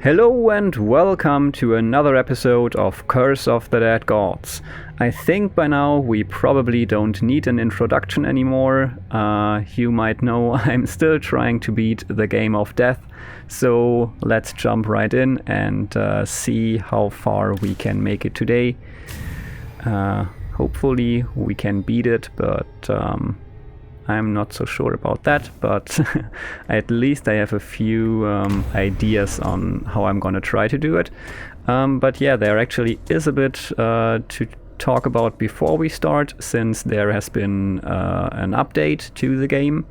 Hello and welcome to another episode of Curse of the Dead Gods. I think by now we probably don't need an introduction anymore. You might know I'm still trying to beat the game of death, so let's jump right in and see how far we can make it today. Hopefully we can beat it, but I'm not so sure about that, but at least I have a few ideas on how I'm gonna try to do it. But yeah, there actually is a bit to talk about before we start, since there has been an update to the game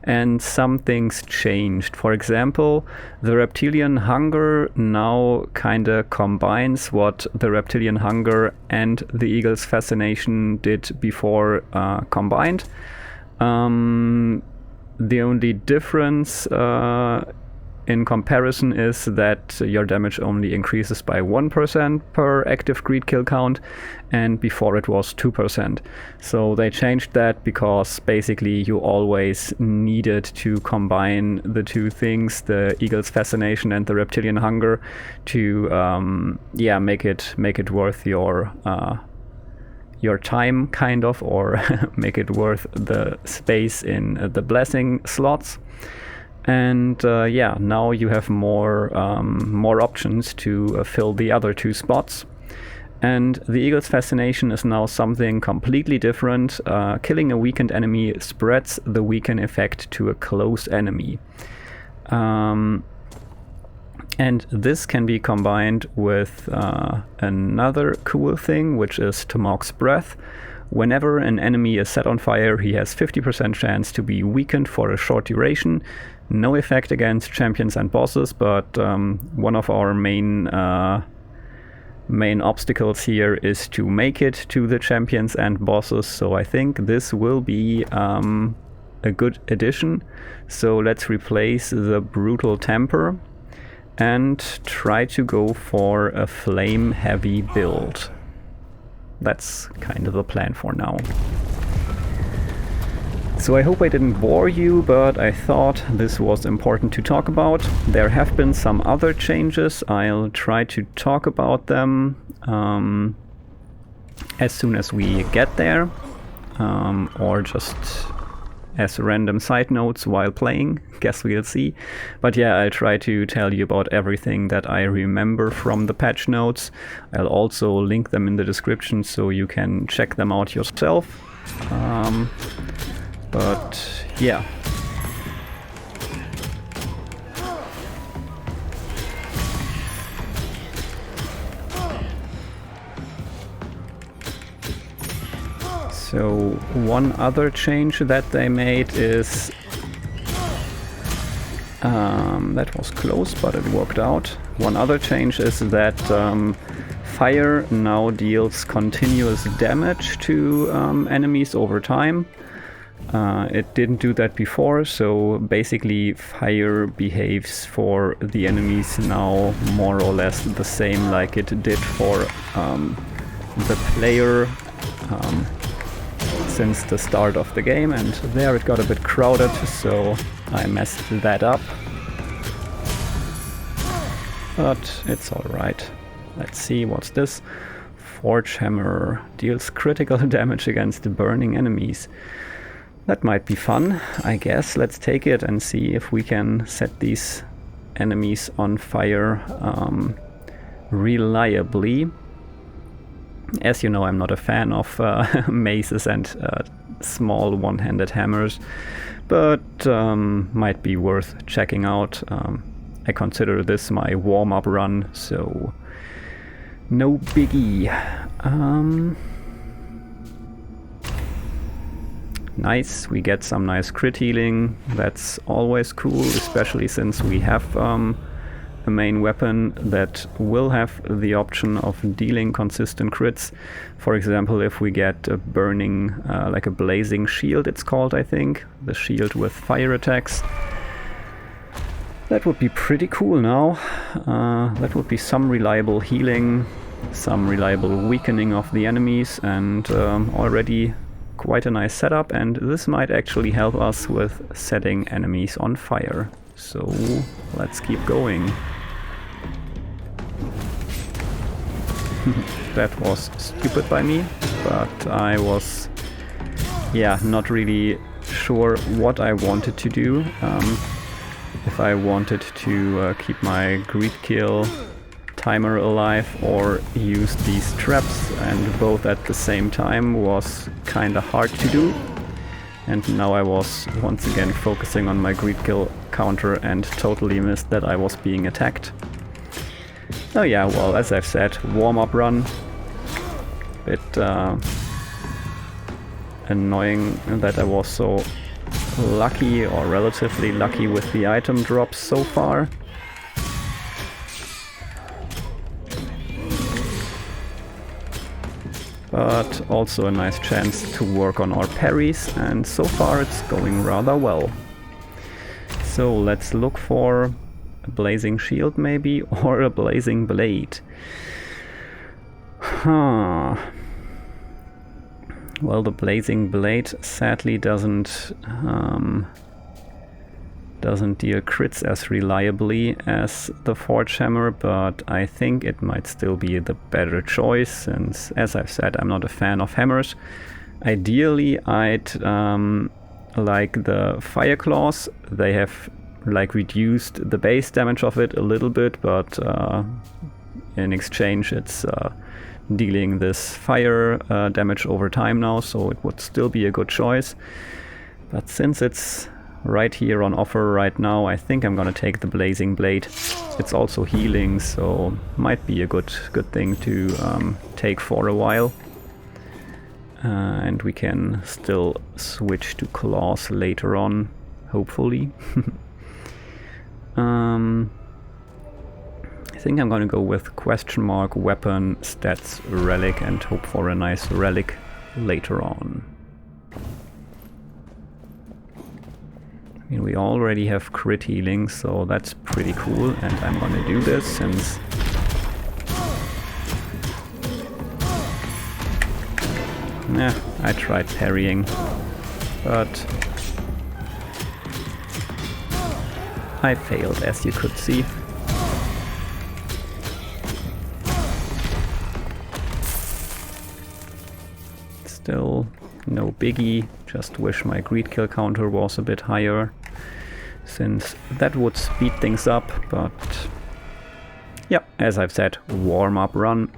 and some things changed. For example, the Reptilian Hunger now kinda combines what the Reptilian Hunger and the Eagle's Fascination did before combined. The only difference in comparison is that your damage only increases by 1% per active greed kill count, and before it was 2%. So they changed that because basically you always needed to combine the two things, the Eagle's Fascination and the Reptilian Hunger, to make it worth your time, kind of, or make it worth the space in the blessing slots. And now you have more options to fill the other two spots. And the Eagle's Fascination is now something completely different. Killing a weakened enemy spreads the weaken effect to a close enemy. And this can be combined with another cool thing, which is Tomok's Breath. Whenever an enemy is set on fire, he has 50% chance to be weakened for a short duration. No effect against champions and bosses, but one of our main obstacles here is to make it to the champions and bosses, so I think this will be a good addition. So let's replace the Brutal Temper and try to go for a flame heavy build. That's kind of the plan for now. So I hope I didn't bore you, but I thought this was important to talk about. There have been some other changes. I'll try to talk about them as soon as we get there, or just as random side notes while playing. Guess we'll see. But yeah, I'll try to tell you about everything that I remember from the patch notes. I'll also link them in the description so you can check them out yourself. But yeah. So one other change that they made is that was close, but it worked out. One other change is that fire now deals continuous damage to enemies over time. It didn't do that before, so basically fire behaves for the enemies now more or less the same like it did for the player since the start of the game, and there it got a bit crowded, so I messed that up. But it's alright. Let's see, what's this? Forge Hammer deals critical damage against burning enemies. That might be fun, I guess. Let's take it and see if we can set these enemies on fire reliably. As you know, I'm not a fan of maces and small one-handed hammers, but might be worth checking out. I consider this my warm-up run, so no biggie. Nice, we get some nice crit healing. That's always cool, especially since we have a main weapon that will have the option of dealing consistent crits. For example, if we get a burning, like a blazing shield it's called, I think. The shield with fire attacks. That would be pretty cool now. That would be some reliable healing, some reliable weakening of the enemies, and already quite a nice setup, and this might actually help us with setting enemies on fire. So let's keep going. That was stupid by me, but I was, yeah, not really sure what I wanted to do. If I wanted to keep my greed kill timer alive or use these traps, and both at the same time was kinda hard to do. And now I was once again focusing on my greed kill counter and totally missed that I was being attacked. Oh yeah, well, as I've said, warm-up run. Bit annoying that I was so lucky, or relatively lucky, with the item drops so far. But also a nice chance to work on our parries, and so far it's going rather well. So let's look for a blazing shield maybe, or a blazing blade. Huh. Well, the blazing blade sadly doesn't deal crits as reliably as the forge hammer, but I think it might still be the better choice, since, as I've said, I'm not a fan of hammers. Ideally, I'd like the fire claws. They have like reduced the base damage of it a little bit, but in exchange it's dealing this fire damage over time now, so it would still be a good choice. But since it's right here on offer right now, I think I'm gonna take the blazing blade. It's also healing, so might be a good thing to take for a while. And we can still switch to claws later on, hopefully. I think I'm gonna go with question mark weapon stats relic and hope for a nice relic later on. I mean, we already have crit healing, so that's pretty cool, and I'm gonna do this since I tried parrying, but I failed, as you could see. Still no biggie, just wish my greed kill counter was a bit higher, since that would speed things up, but yeah, as I've said, warm-up run.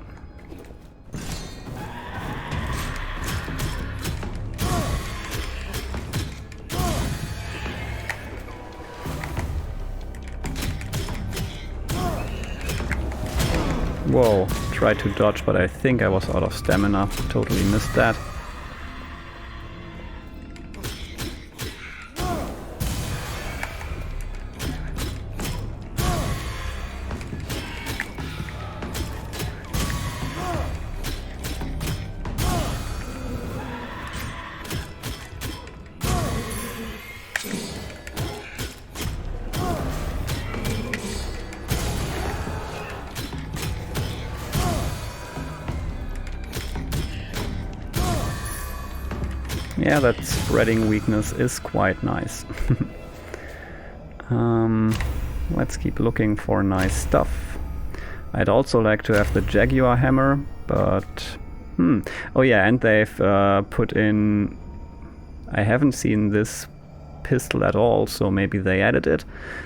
Whoa, tried to dodge, but I think I was out of stamina. Totally missed that. Yeah, that spreading weakness is quite nice. Let's keep looking for nice stuff. I'd also like to have the Jaguar hammer, but oh yeah, and they've put in, I haven't seen this pistol at all, so maybe they added it,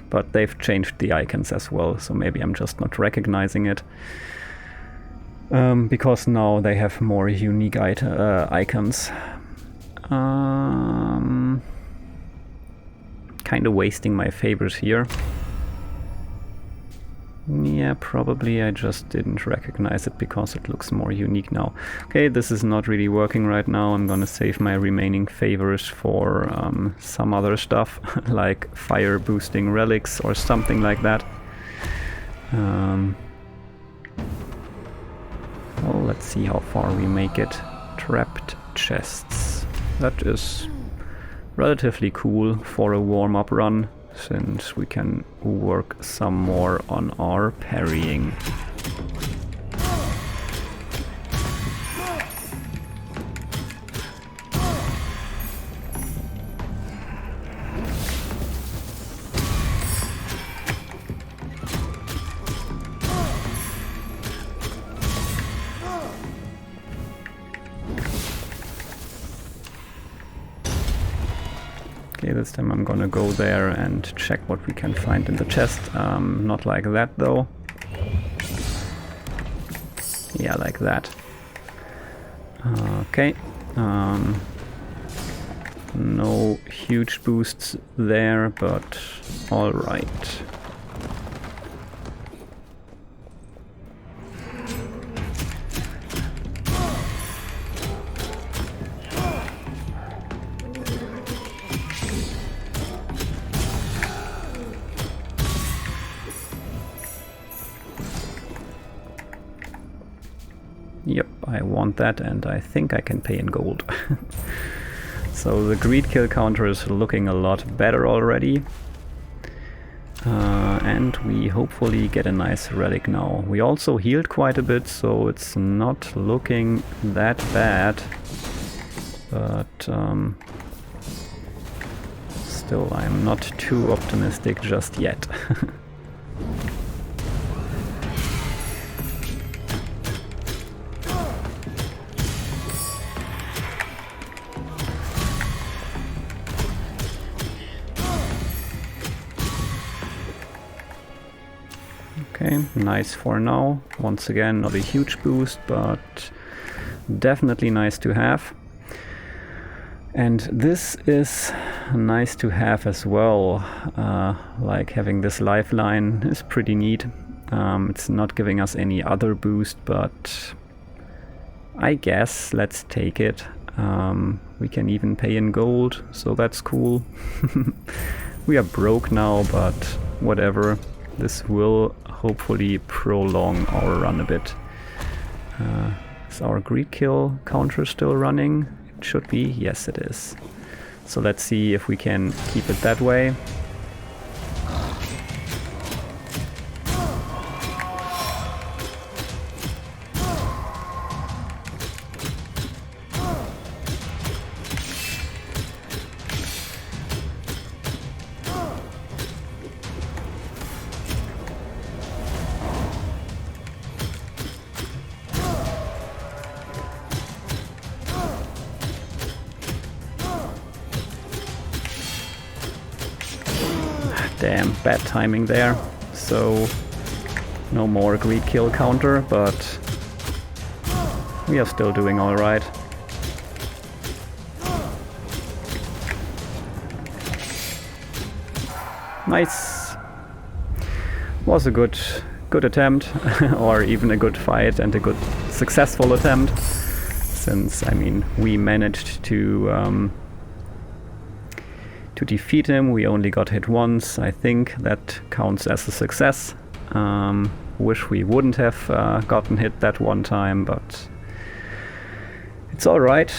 but they've changed the icons as well, so maybe I'm just not recognizing it. Because now they have more unique icons. Kind of wasting my favors here. Yeah, probably I just didn't recognize it because it looks more unique now. Okay, this is not really working right now. I'm gonna save my remaining favors for some other stuff, like fire boosting relics or something like that. Well, let's see how far we make it. Trapped chests. That is relatively cool for a warm-up run, since we can work some more on our parrying. Okay, this time I'm gonna go there and check what we can find in the chest. Not like that though. Yeah, like that. Okay. No huge boosts there, but alright. Yep, I want that, and I think I can pay in gold. So the greed kill counter is looking a lot better already. And we hopefully get a nice relic now. We also healed quite a bit, so it's not looking that bad. But still, I'm not too optimistic just yet. Okay, nice for now. Once again, not a huge boost, but definitely nice to have. And this is nice to have as well. Like having this lifeline is pretty neat. It's not giving us any other boost, but I guess let's take it. We can even pay in gold, so that's cool. We are broke now, but whatever. This will hopefully prolong our run a bit. Is our greed kill counter still running? It should be. Yes, it is. So let's see if we can keep it that way. Damn, bad timing there. So no more greed kill counter, but we are still doing alright. Nice. Was a good attempt, or even a good fight and a good successful attempt. Since, I mean, we managed to defeat him. We only got hit once. I think that counts as a success. Wish we wouldn't have gotten hit that one time, but it's alright.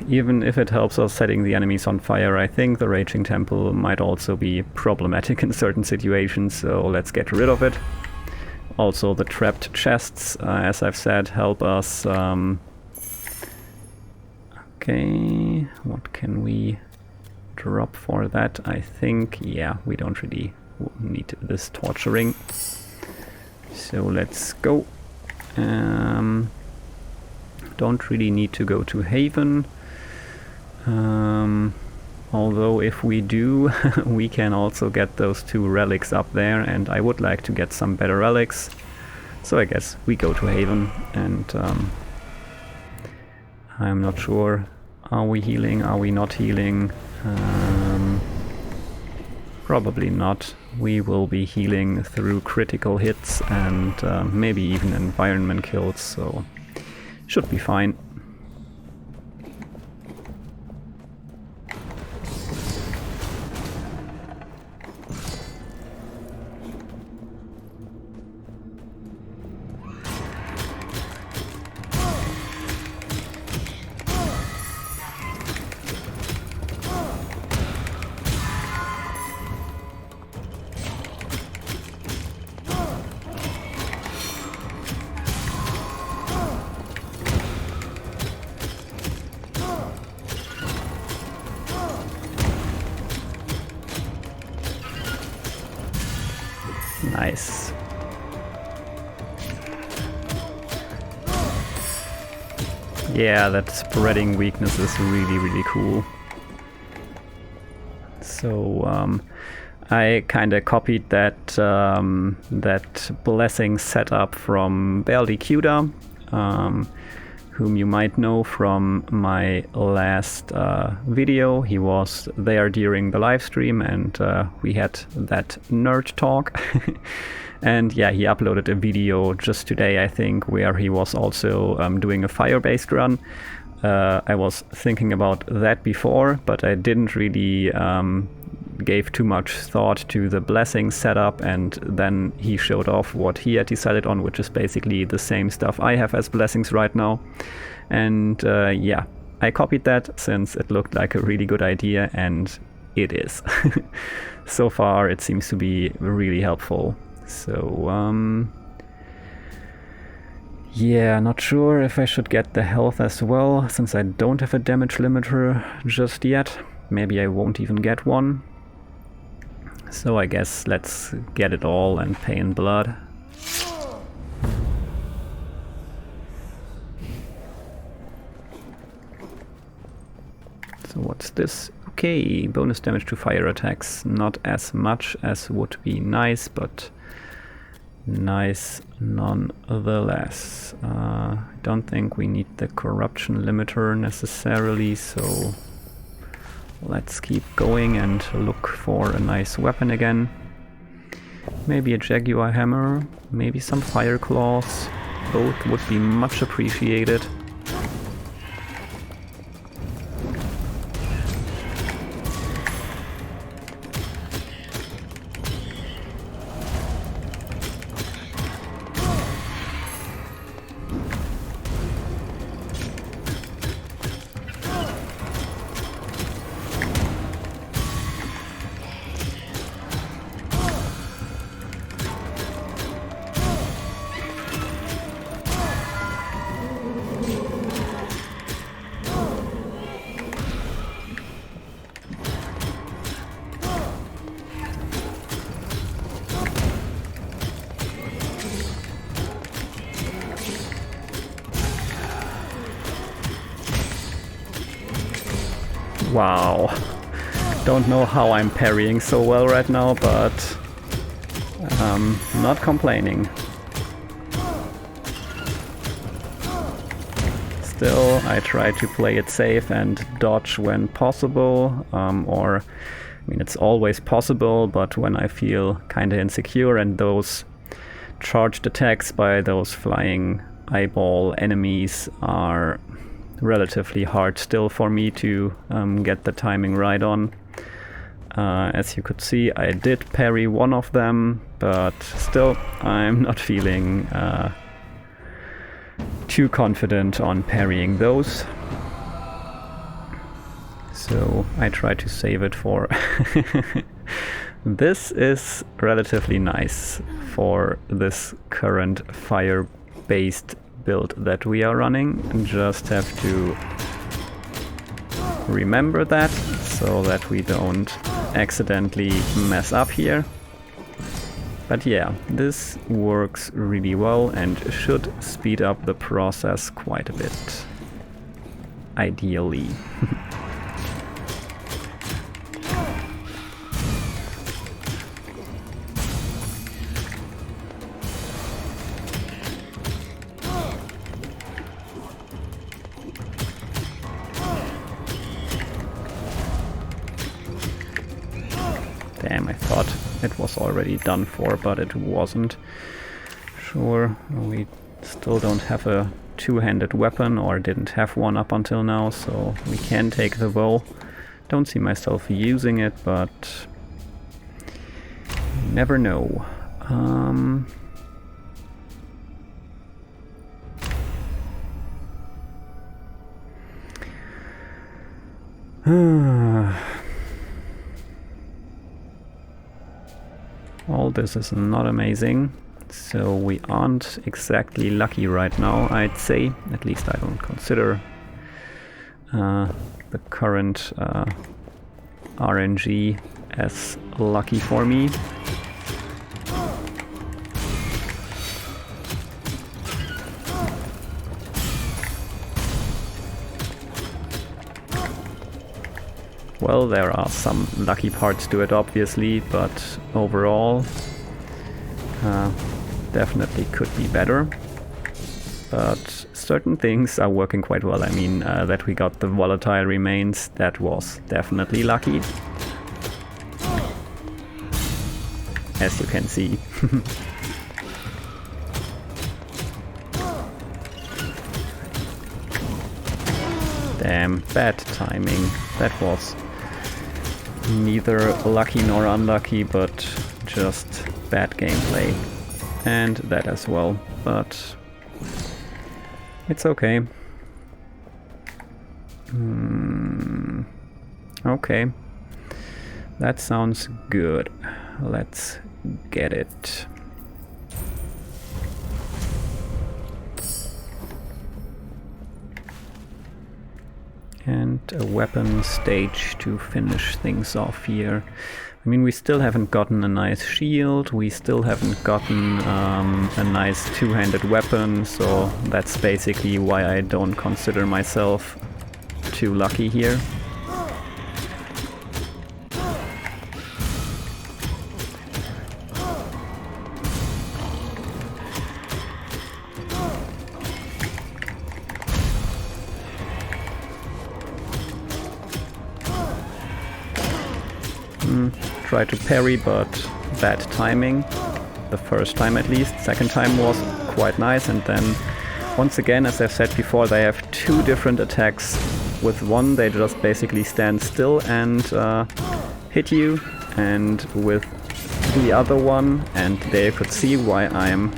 Even if it helps us setting the enemies on fire, I think the Raging Temple might also be problematic in certain situations, so let's get rid of it. Also, the trapped chests, as I've said, help us. Okay, what can we drop for that? I think, yeah, we don't really need this torturing. So let's go. Don't really need to go to Haven. Although if we do, we can also get those 2 relics up there, and I would like to get some better relics. So I guess we go to Haven, and I'm not sure. Are we healing? Are we not healing? Probably not. We will be healing through critical hits and maybe even environment kills, so should be fine. Nice. Yeah, that spreading weakness is really, really cool. So I kinda copied that that blessing setup from Baldicuda, whom you might know from my last video. He was there during the live stream, and we had that nerd talk. And yeah, he uploaded a video just today, I think, where he was also doing a fire-based run. I was thinking about that before, but I didn't really gave too much thought to the blessing setup, and then he showed off what he had decided on, which is basically the same stuff I have as blessings right now. And yeah, I copied that since it looked like a really good idea, and it is. So far it seems to be really helpful. So yeah, not sure if I should get the health as well, since I don't have a damage limiter just yet. Maybe I won't even get one. So I guess let's get it all and pay in blood. So what's this? Okay, bonus damage to fire attacks. Not as much as would be nice, but nice nonetheless. I don't think we need the corruption limiter necessarily, so let's keep going and look for a nice weapon again. Maybe a Jaguar hammer, maybe some fire claws. Both would be much appreciated. Wow, don't know how I'm parrying so well right now, but not complaining. Still, I try to play it safe and dodge when possible, or, I mean, it's always possible, but when I feel kinda insecure and those charged attacks by those flying eyeball enemies are relatively hard still for me to get the timing right on. As you could see, I did parry one of them, but still I'm not feeling too confident on parrying those. So I try to save it for... This is relatively nice for this current fire-based build that we are running. Just have to remember that so that we don't accidentally mess up here. But yeah, this works really well and should speed up the process quite a bit, ideally. Damn, I thought it was already done for, but it wasn't. Sure, we still don't have a two-handed weapon, or didn't have one up until now, so we can take the bow. Don't see myself using it, but you never know. All this is not amazing, so we aren't exactly lucky right now, I'd say. At least I don't consider the current RNG as lucky for me. well, there are some lucky parts to it, obviously, but overall, definitely could be better. But certain things are working quite well. I mean, that we got the volatile remains, that was definitely lucky. As you can see. Damn, bad timing. That was neither lucky nor unlucky, but just bad gameplay. And that as well, but it's okay. Okay. That sounds good. Let's get it. And a weapon stage to finish things off here. I mean, we still haven't gotten a nice shield, we still haven't gotten a nice two-handed weapon, so that's basically why I don't consider myself too lucky here. Try to parry, but bad timing. The first time at least. Second time was quite nice, and then once again, as I've said before, they have two different attacks. With one they just basically stand still and hit you, and with the other one, and there you could see why I'm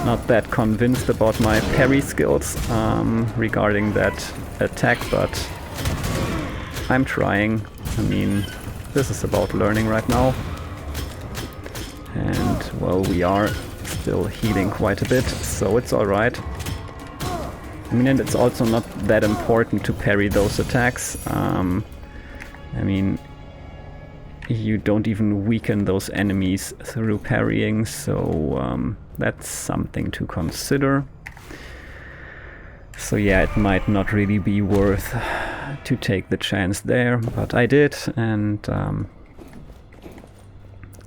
not that convinced about my parry skills regarding that attack, but I'm trying. I mean, this is about learning right now. And, well, we are still healing quite a bit, so it's alright. I mean, and it's also not that important to parry those attacks. I mean, you don't even weaken those enemies through parrying, so that's something to consider. So yeah, it might not really be worth to take the chance there, but I did, and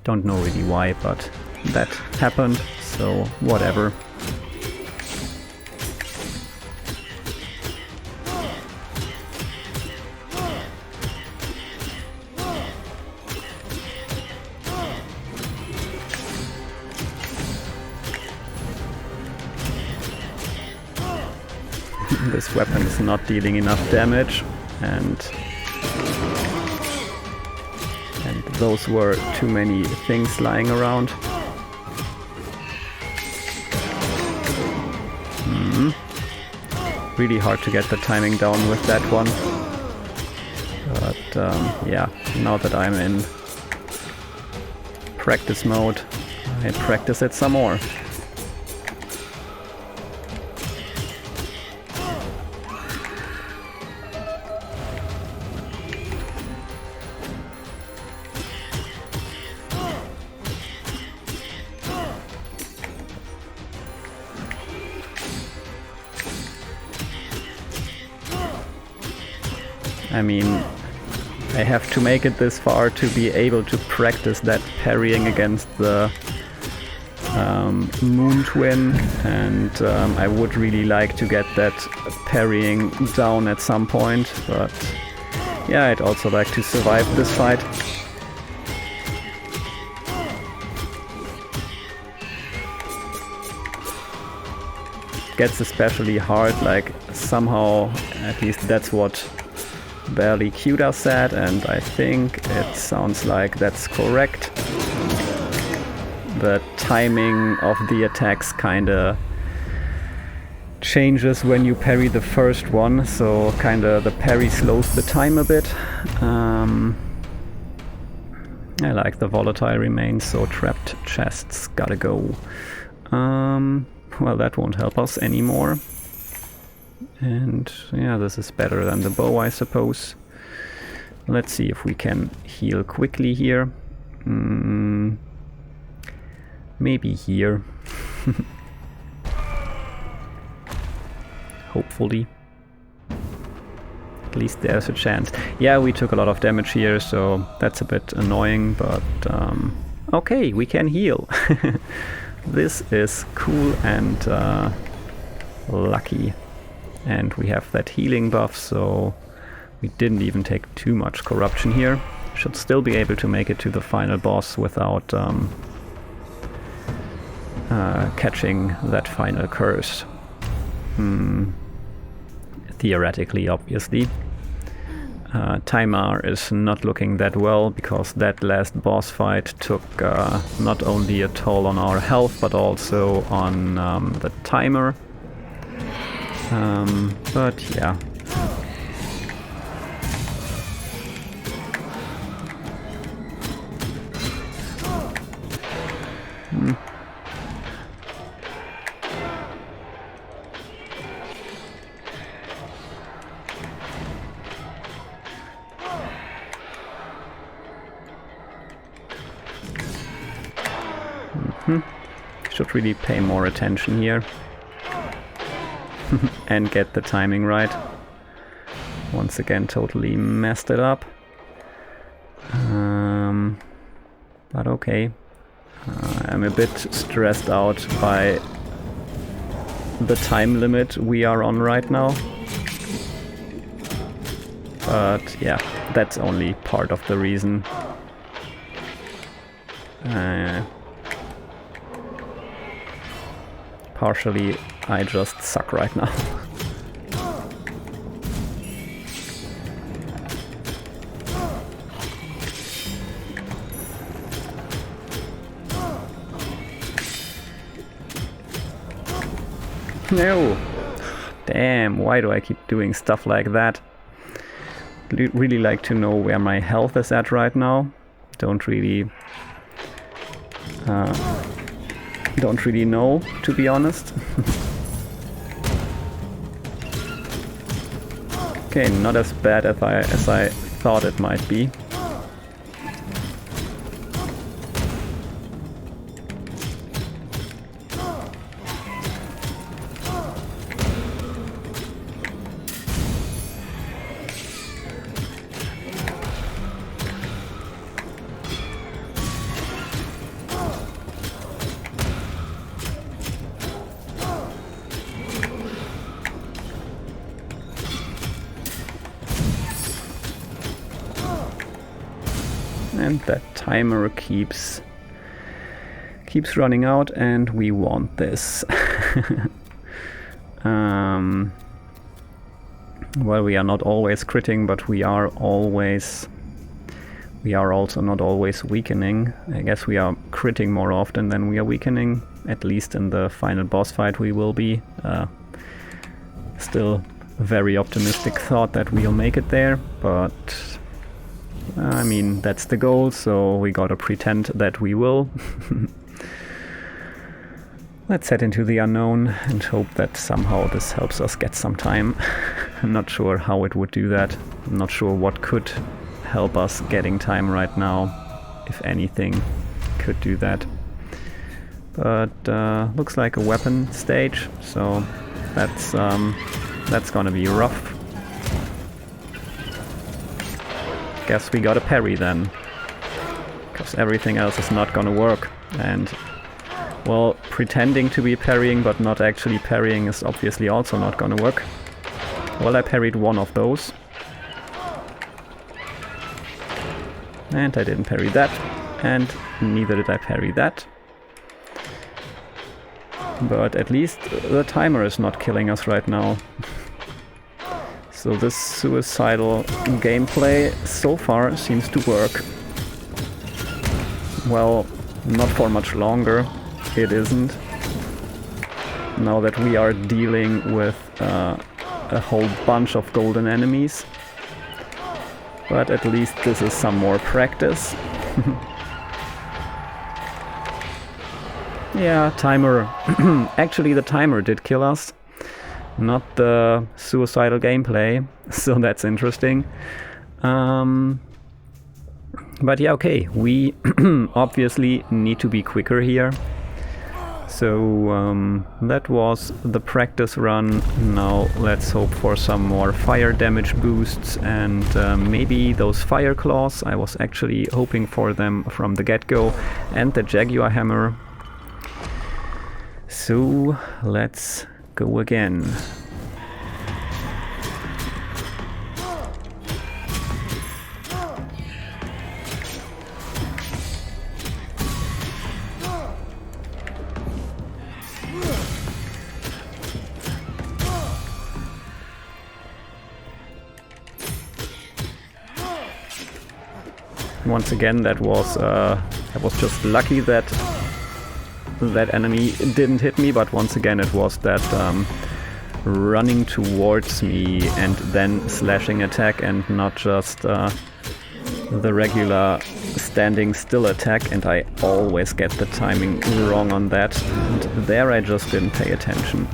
don't know really why, but that happened, so whatever. This weapon is not dealing enough damage, and those were too many things lying around. Really hard to get the timing down with that one. But yeah, now that I'm in practice mode, I practice it some more. I mean, I have to make it this far to be able to practice that parrying against the Moon Twin, and I would really like to get that parrying down at some point, but yeah, I'd also like to survive this fight. Gets especially hard, like somehow, at least that's what Barely Cuda said, and I think it sounds like that's correct. The timing of the attacks kinda changes when you parry the first one, so kinda the parry slows the time a bit. I like the volatile remains, so trapped chests gotta go. Well, that won't help us anymore. And yeah, this is better than the bow, I suppose. Let's see if we can heal quickly here. Maybe here. Hopefully. At least there's a chance. Yeah, we took a lot of damage here, so that's a bit annoying, but okay, we can heal. This is cool and lucky. And we have that healing buff, so we didn't even take too much corruption here. Should still be able to make it to the final boss without catching that final curse. Theoretically, obviously. Timar is not looking that well, because that last boss fight took not only a toll on our health, but also on the timer. But yeah. Should really pay more attention here. And get the timing right. Once again, totally messed it up. But okay. I'm a bit stressed out by the time limit we are on right now. But yeah, that's only part of the reason. Partially, I just suck right now. No! Damn, why do I keep doing stuff like that? Really like to know where my health is at right now. Don't really know, to be honest. Okay, not as bad as I thought it might be. And that timer keeps running out, and we want this. Well, we are not always critting, but we are also not always weakening. I guess we are critting more often than we are weakening. At least in the final boss fight we will be. Still a very optimistic thought that we'll make it there, but I mean, that's the goal, so we gotta pretend that we will. Let's head into the unknown and hope that somehow this helps us get some time. I'm not sure how it would do that. I'm not sure what could help us getting time right now, if anything could do that. But looks like a weapon stage, so that's gonna be rough. Guess we got a parry then, because everything else is not gonna work. And well, pretending to be parrying but not actually parrying is obviously also not gonna work. Well, I parried one of those, and I didn't parry that, and neither did I parry that. But at least the timer is not killing us right now. So this suicidal gameplay so far seems to work. Well, not for much longer, it isn't. Now that we are dealing with a whole bunch of golden enemies. But at least this is some more practice. Yeah, timer. Actually, the timer did kill us. Not the suicidal gameplay, so that's interesting. But yeah, okay, we obviously need to be quicker here. So that was the practice run. Now let's hope for some more fire damage boosts and maybe those fire claws. I was actually hoping for them from the get-go, and the Jaguar hammer. So let's go again. Once again, that was I was just lucky that that enemy didn't hit me, but once again it was that running towards me and then slashing attack and not just the regular standing still attack, and I always get the timing wrong on that, and there I just didn't pay attention.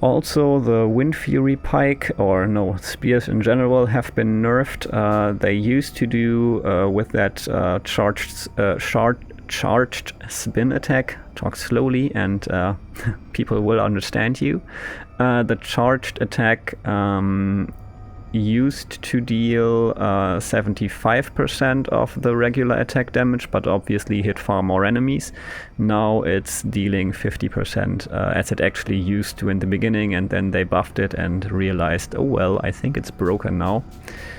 Also, the Wind Fury pike, or no, spears in general, have been nerfed. They used to do with that charged spin attack. Talk slowly and people will understand you. The charged attack used to deal 75% of the regular attack damage, but obviously hit far more enemies. Now it's dealing 50% as it actually used to in the beginning, and then they buffed it and realized, oh well, I think it's broken now.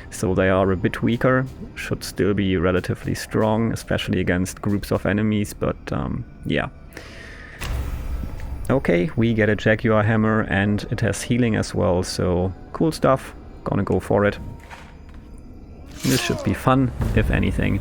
So they are a bit weaker, should still be relatively strong, especially against groups of enemies, but yeah. Okay, we get a Jaguar hammer and it has healing as well, so cool stuff. Gonna go for it. This should be fun, if anything.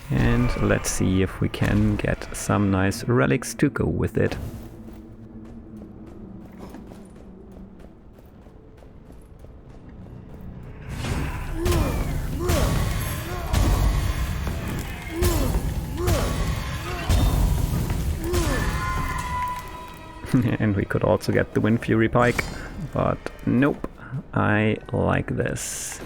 And let's see if we can get some nice relics to go with it. And we could also get the Wind Fury pike, but nope, I like this.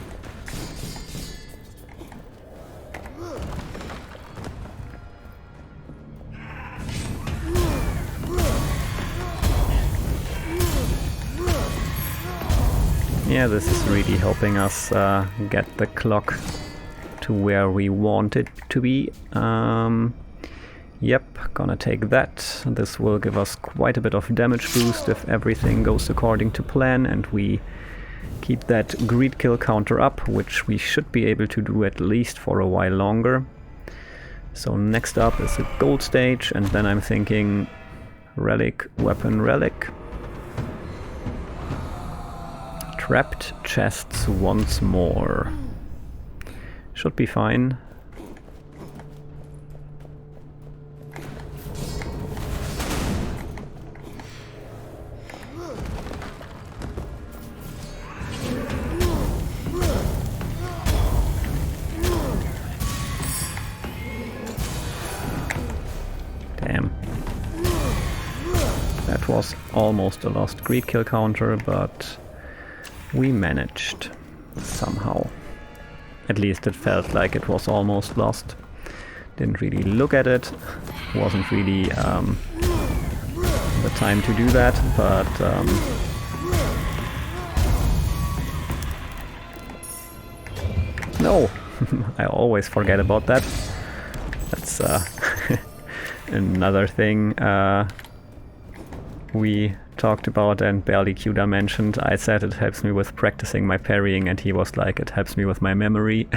Yeah, this is really helping us get the clock to where we want it to be. Yep, gonna take that. This will give us quite a bit of damage boost if everything goes according to plan and we keep that greed kill counter up, which we should be able to do at least for a while longer. So next up is a gold stage, and then I'm thinking relic, weapon, relic. Trapped chests once more. Should be fine. Damn. That was almost a lost greed kill counter, but we managed somehow. At least it felt like it was almost lost. Didn't really look at it. Wasn't really the time to do that, but no! I always forget about that. That's another thing we talked about and barely Cuda mentioned. I said it helps me with practicing my parrying, and he was like, it helps me with my memory.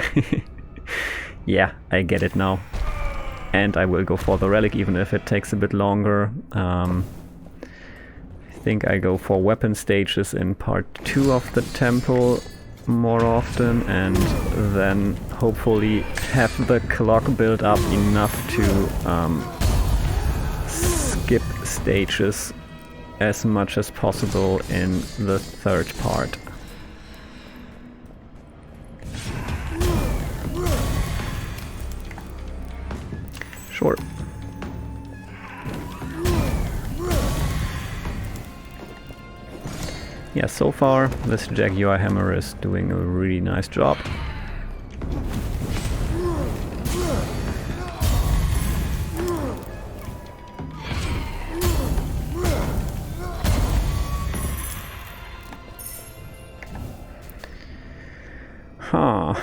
Yeah, I get it now. And I will go for the relic even if it takes a bit longer. I think I go for weapon stages in part 2 of the temple more often, and then hopefully have the clock build up enough to skip stages as much as possible in the third part. Sure. Yeah, so far this Jaguar hammer is doing a really nice job. Huh.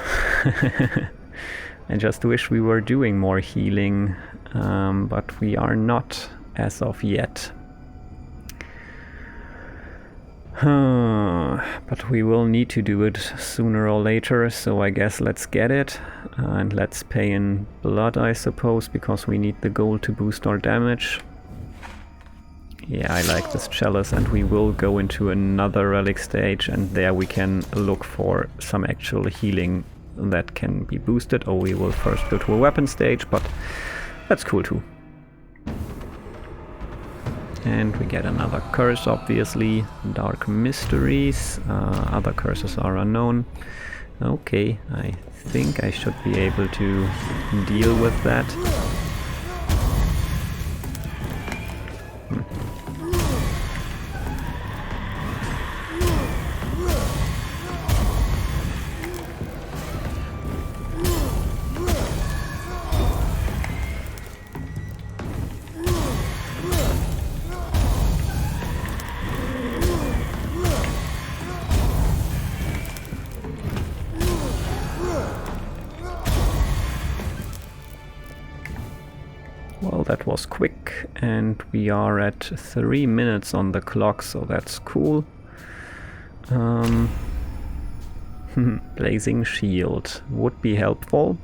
I just wish we were doing more healing, but we are not as of yet. But we will need to do it sooner or later, so I guess let's get it. And let's pay in blood, I suppose, because we need the gold to boost our damage. Yeah, I like this chalice, and we will go into another relic stage, and there we can look for some actual healing that can be boosted, or we will first go to a weapon stage, but that's cool too. And we get another curse, obviously. Dark Mysteries. Other curses are unknown. Okay, I think I should be able to deal with that. Well, that was quick, and we are at 3 minutes on the clock, so that's cool. Blazing Shield would be helpful,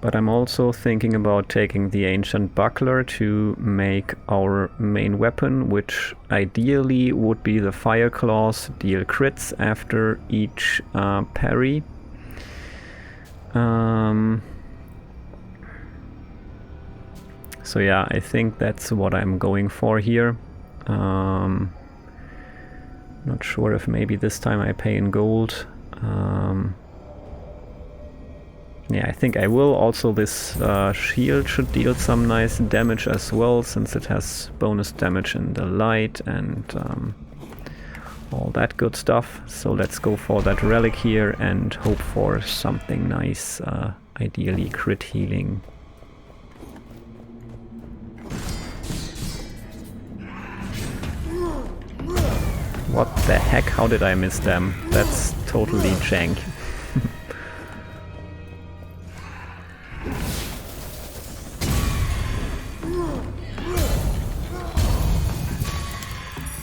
but I'm also thinking about taking the Ancient Buckler to make our main weapon, which ideally would be the Fire Claws, deal crits after each parry. So yeah, I think that's what I'm going for here. Not sure if maybe this time I pay in gold. Yeah, I think I will. Also, this shield should deal some nice damage as well, since it has bonus damage in the light and all that good stuff. So let's go for that relic here and hope for something nice, ideally crit healing. What the heck? How did I miss them? That's totally jank.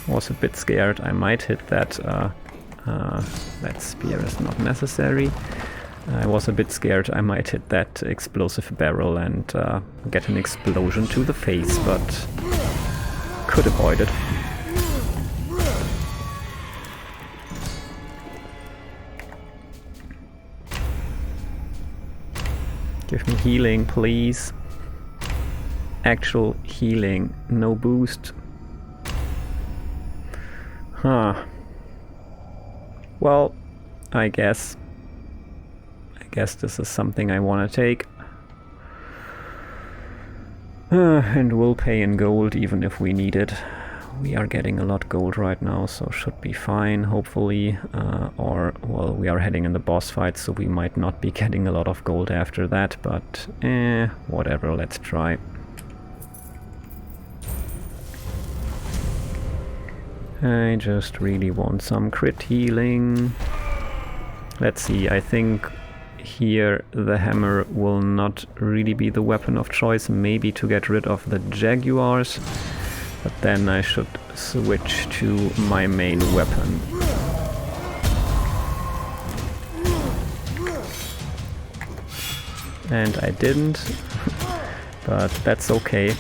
Was a bit scared. I might hit that. That spear is not necessary. I was a bit scared. I might hit that explosive barrel and get an explosion to the face, but could avoid it. Give me healing, please. Actual healing, no boost. Huh. Well, I guess this is something I want to take. And we'll pay in gold even if we need it. We are getting a lot gold right now, so should be fine, hopefully. Or, well, we are heading in the boss fight, so we might not be getting a lot of gold after that, but whatever, let's try. I just really want some crit healing. Let's see, I think here the hammer will not really be the weapon of choice, maybe to get rid of the Jaguars. But then I should switch to my main weapon. And I didn't, but that's okay.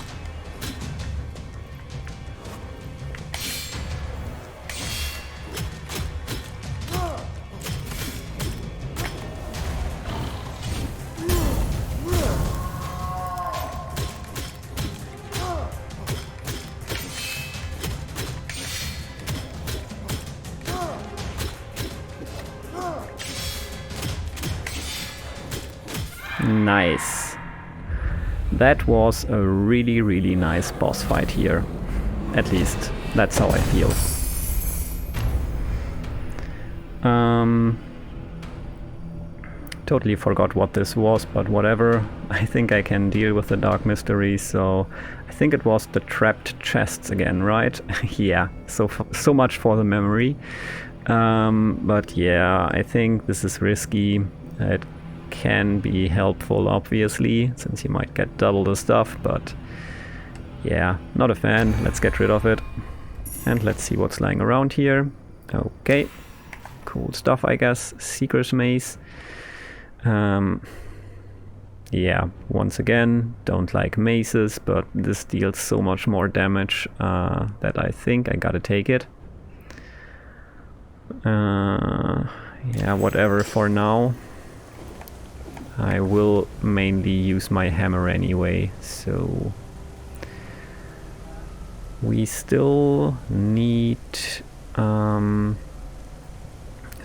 Nice. That was a really, really nice boss fight here. At least, that's how I feel. Totally forgot what this was, but whatever. I think I can deal with the Dark Mystery, so I think it was the trapped chests again, right? Yeah, so much for the memory. But yeah, I think this is risky. It can be helpful, obviously, since you might get double the stuff, but yeah, not a fan. Let's get rid of it. And let's see what's lying around here. Okay, cool stuff, I guess. Seeker's Mace. Yeah, once again, don't like maces, but this deals so much more damage that I think I gotta take it. Yeah, whatever for now. I will mainly use my hammer anyway, so we still need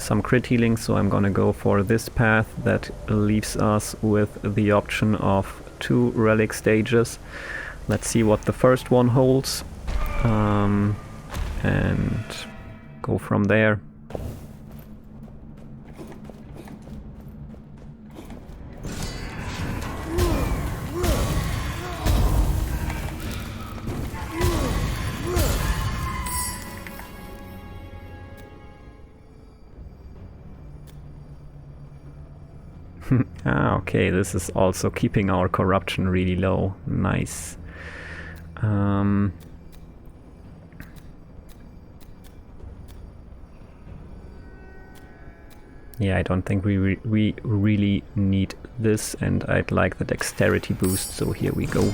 some crit healing, so I'm gonna go for this path that leaves us with the option of 2 relic stages. Let's see what the first one holds, and go from there. Okay, this is also keeping our corruption really low. Nice. Yeah, I don't think we really need this, and I'd like the dexterity boost, so here we go.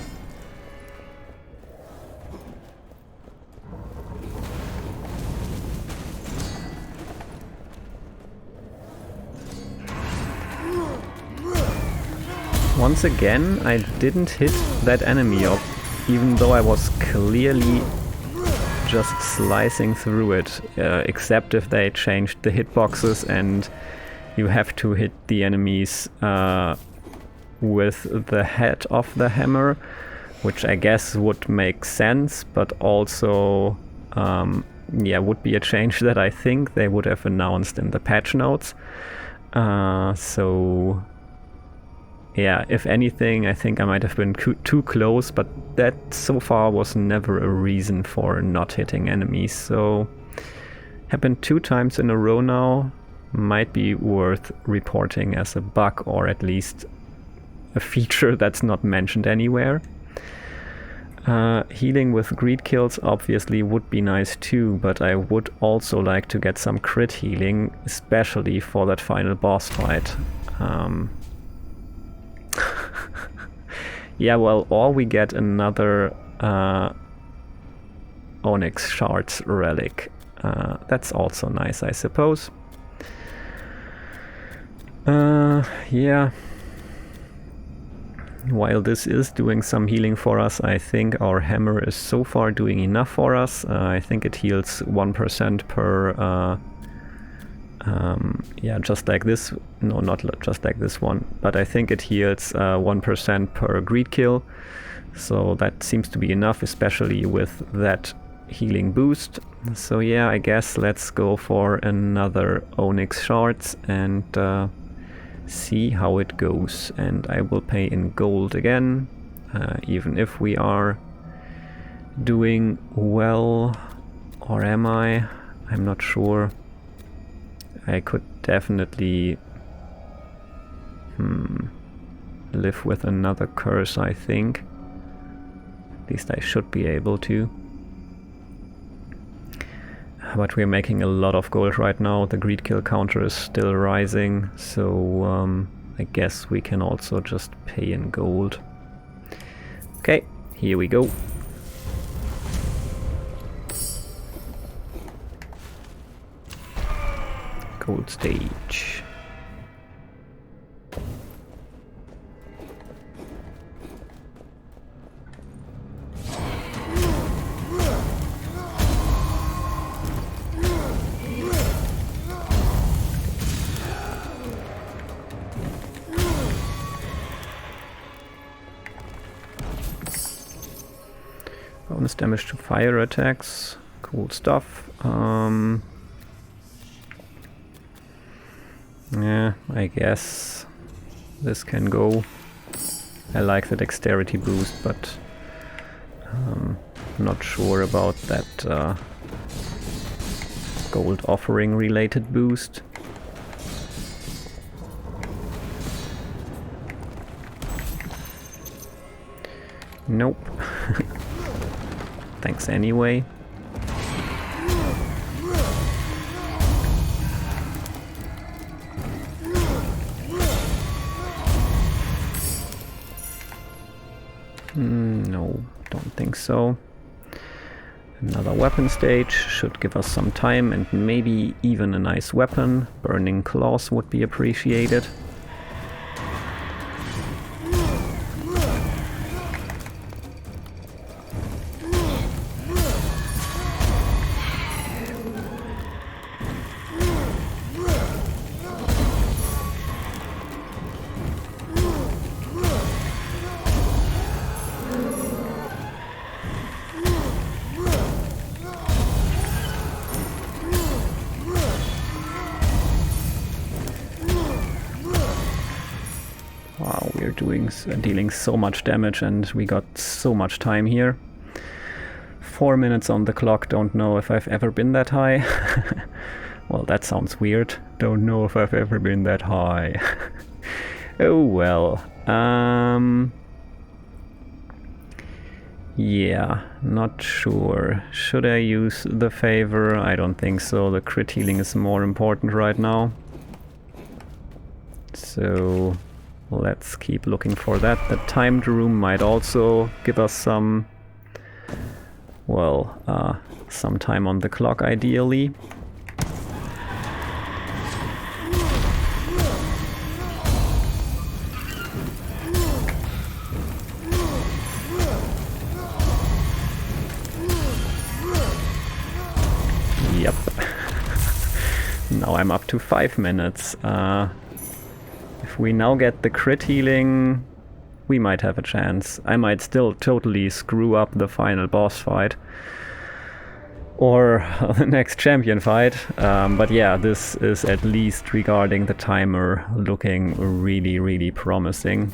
Once again, I didn't hit that enemy up, even though I was clearly just slicing through it, except if they changed the hitboxes and you have to hit the enemies with the head of the hammer, which I guess would make sense, but also yeah, would be a change that I think they would have announced in the patch notes. So yeah, if anything, I think I might have been too close, but that so far was never a reason for not hitting enemies. So happened 2 times in a row now. Might be worth reporting as a bug, or at least a feature that's not mentioned anywhere. Healing with greed kills obviously would be nice too, but I would also like to get some crit healing, especially for that final boss fight. Yeah, well, or we get another Onyx Shards relic. That's also nice, I suppose. Yeah. While this is doing some healing for us, I think our hammer is so far doing enough for us. I think it heals 1% per... yeah, just like this. No, not just like this one, but I think it heals 1% per greed kill. So that seems to be enough, especially with that healing boost. So yeah, I guess let's go for another Onyx Shards and see how it goes. And I will pay in gold again, even if we are doing well. Or am I? I'm not sure. I could definitely live with another curse, I think. At least I should be able to. But we're making a lot of gold right now. The greed kill counter is still rising, so I guess we can also just pay in gold. Okay, here we go. Gold stage. Bonus damage to fire attacks. Cool stuff. Yeah, I guess this can go. I like the dexterity boost, but not sure about that gold offering related boost. Nope. Thanks anyway. No, don't think so. Another weapon stage should give us some time and maybe even a nice weapon. Burning Claws would be appreciated. Wow, we're dealing so much damage and we got so much time here. 4 minutes on the clock, don't know if I've ever been that high. Well, that sounds weird. Don't know if I've ever been that high. Oh well. Yeah, not sure. Should I use the favor? I don't think so. The crit healing is more important right now. So let's keep looking for that. The timed room might also give us some, well, some time on the clock ideally. Yep. Now I'm up to 5 minutes. If we now get the crit healing, we might have a chance. I might still totally screw up the final boss fight. Or the next champion fight. But yeah, this is at least regarding the timer looking really, really promising.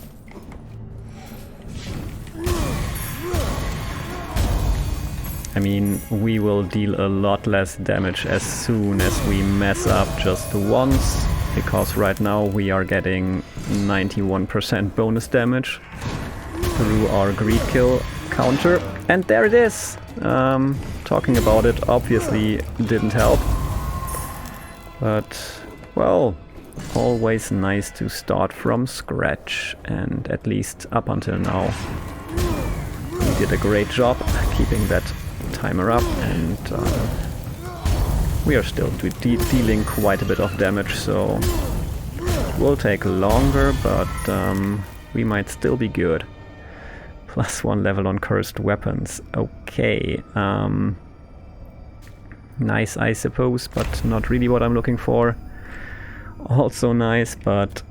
I mean, we will deal a lot less damage as soon as we mess up just once, because right now we are getting 91% bonus damage through our greed kill counter. And there it is! Talking about it obviously didn't help. But, well, always nice to start from scratch, and at least up until now we did a great job keeping that timer up, and we are still dealing quite a bit of damage, so it will take longer, but we might still be good. +1 level on cursed weapons. Okay. Nice, I suppose, but not really what I'm looking for. Also nice, but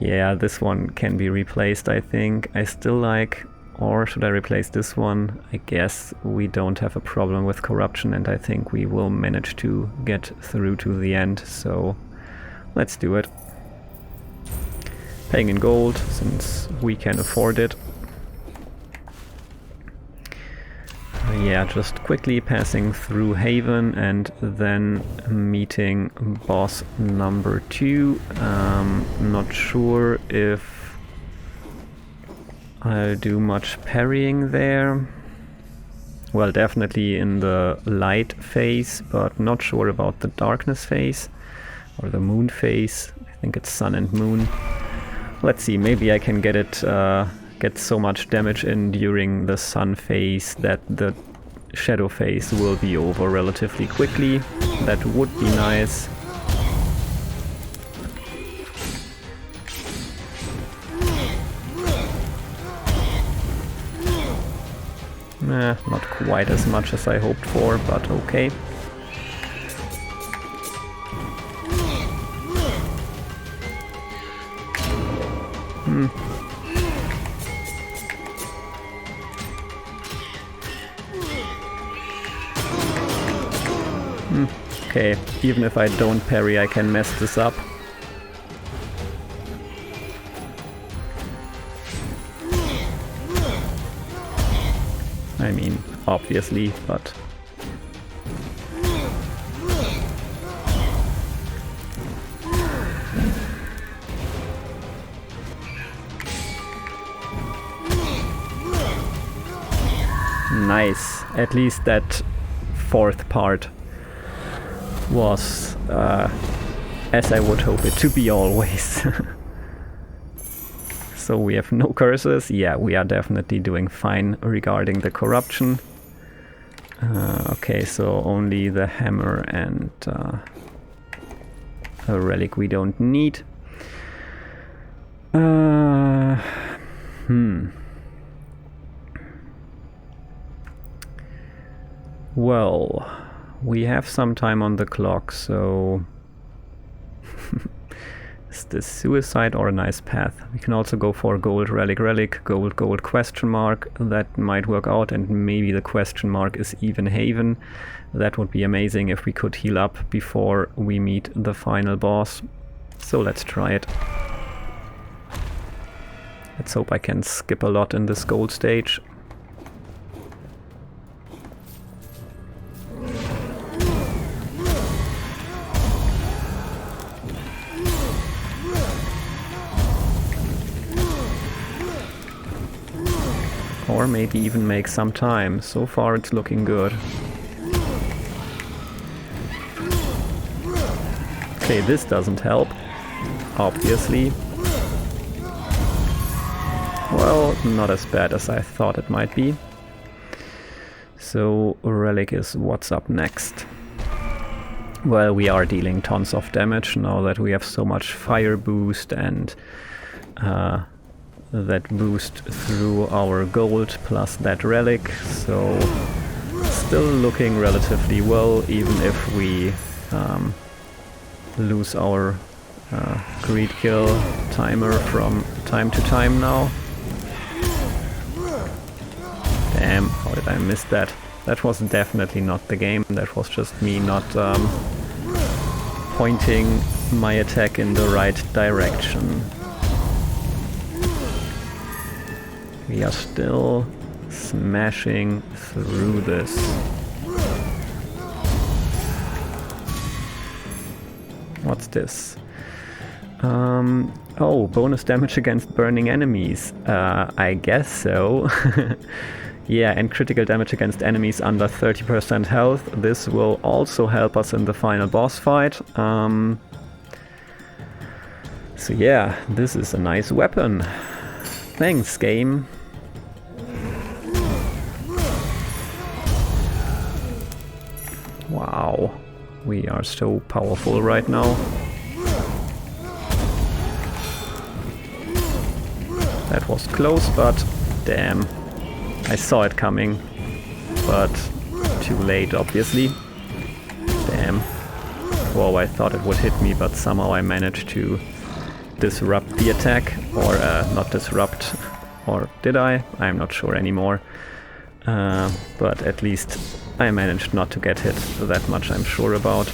yeah, this one can be replaced, I think. I still like... Or should I replace this one? I guess we don't have a problem with corruption, and I think we will manage to get through to the end, so let's do it. Paying in gold, since we can afford it. Yeah, just quickly passing through Haven and then meeting boss number 2. Not sure if I'll do much parrying there. Well, definitely in the light phase, but not sure about the darkness phase or the moon phase. I think it's sun and moon. Let's see, maybe I can get it, get so much damage in during the sun phase that the shadow phase will be over relatively quickly. That would be nice. Not quite as much as I hoped for, but okay. Okay, even if I don't parry, I can mess this up. I mean, obviously, but... Nice. At least that fourth part was as I would hope it to be always. So we have no curses. Yeah, we are definitely doing fine regarding the corruption. Okay, so only the hammer and a relic we don't need. Well, we have some time on the clock, so... Is this suicide or a nice path? We can also go for gold, relic, gold, question mark. That might work out, and maybe the question mark is even haven. That would be amazing if we could heal up before we meet the final boss. So let's try it. Let's hope I can skip a lot in this gold stage. Or maybe even make some time. So far it's looking good. Okay, this doesn't help, obviously. Well, not as bad as I thought it might be. So relic is what's up next. Well, we are dealing tons of damage now that we have so much fire boost and that boost through our gold plus that relic, so still looking relatively well, even if we lose our greed kill timer from time to time now. Damn, how did I miss that? That was definitely not the game, that was just me not pointing my attack in the right direction. We are still smashing through this. What's this? Oh, bonus damage against burning enemies. I guess so. Yeah, and critical damage against enemies under 30% health. This will also help us in the final boss fight. So yeah, this is a nice weapon. Thanks, game. Wow, we are so powerful right now. That was close, but damn. I saw it coming, but too late, obviously. Damn. Whoa, I thought it would hit me, but somehow I managed to disrupt the attack, or not disrupt, or did I? I'm not sure anymore. But at least I managed not to get hit, that much I'm sure about.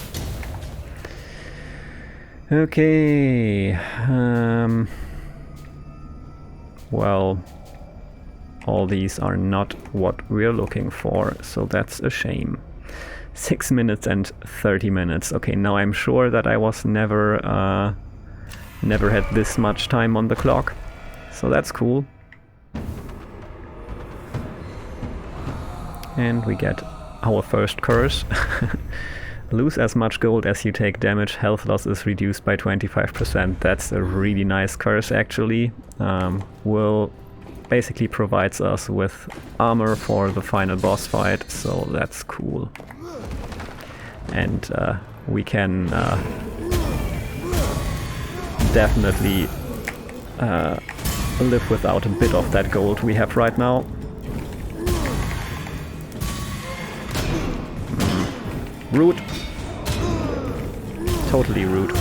Okay, well, all these are not what we're looking for, so that's a shame. 6 minutes and 30 minutes. Okay, now I'm sure that I was never had this much time on the clock, so that's cool. And we get our first curse. Lose as much gold as you take damage, health loss is reduced by 25%. That's a really nice curse, actually. Will basically provides us with armor for the final boss fight, so that's cool. And we can definitely live without a bit of that gold we have right now. Rude. Totally rude.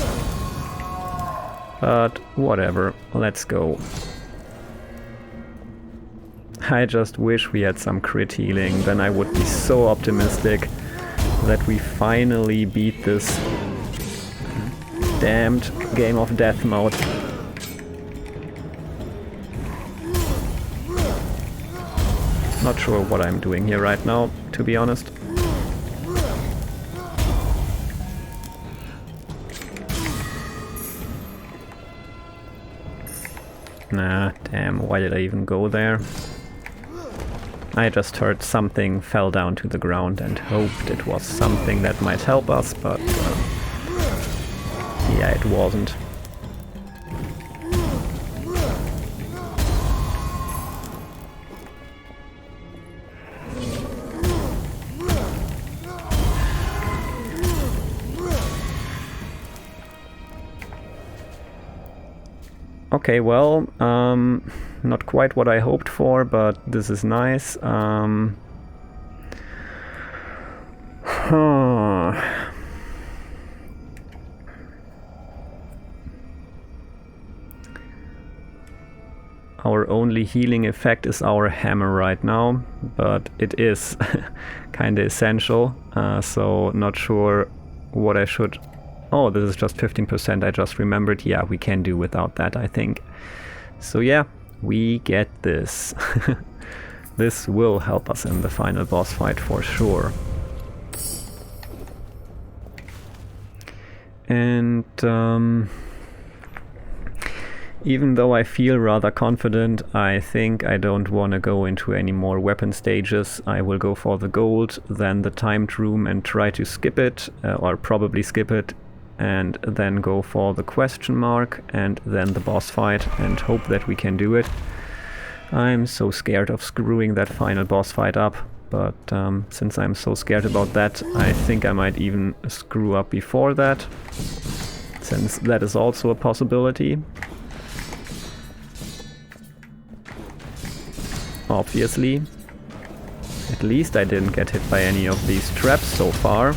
But whatever, let's go. I just wish we had some crit healing, then I would be so optimistic. that we finally beat this damned game of death mode. Not sure what I'm doing here right now, to be honest. Nah, damn, why did I even go there? I just heard something fell down to the ground and hoped it was something that might help us, but yeah, it wasn't. Okay, well, not quite what I hoped for, but this is nice. Our only healing effect is our hammer right now, but it is kinda essential, so not sure what I should... Oh, this is just 15%, I just remembered. Yeah, we can do without that, I think. So yeah, we get this. This will help us in the final boss fight for sure. And even though I feel rather confident, I think I don't want to go into any more weapon stages. I will go for the gold, then the timed room and try to skip it, or probably skip it, and then go for the question mark and then the boss fight and hope that we can do it. I'm so scared of screwing that final boss fight up, but since I'm so scared about that, I think I might even screw up before that, since that is also a possibility. Obviously. At least I didn't get hit by any of these traps so far.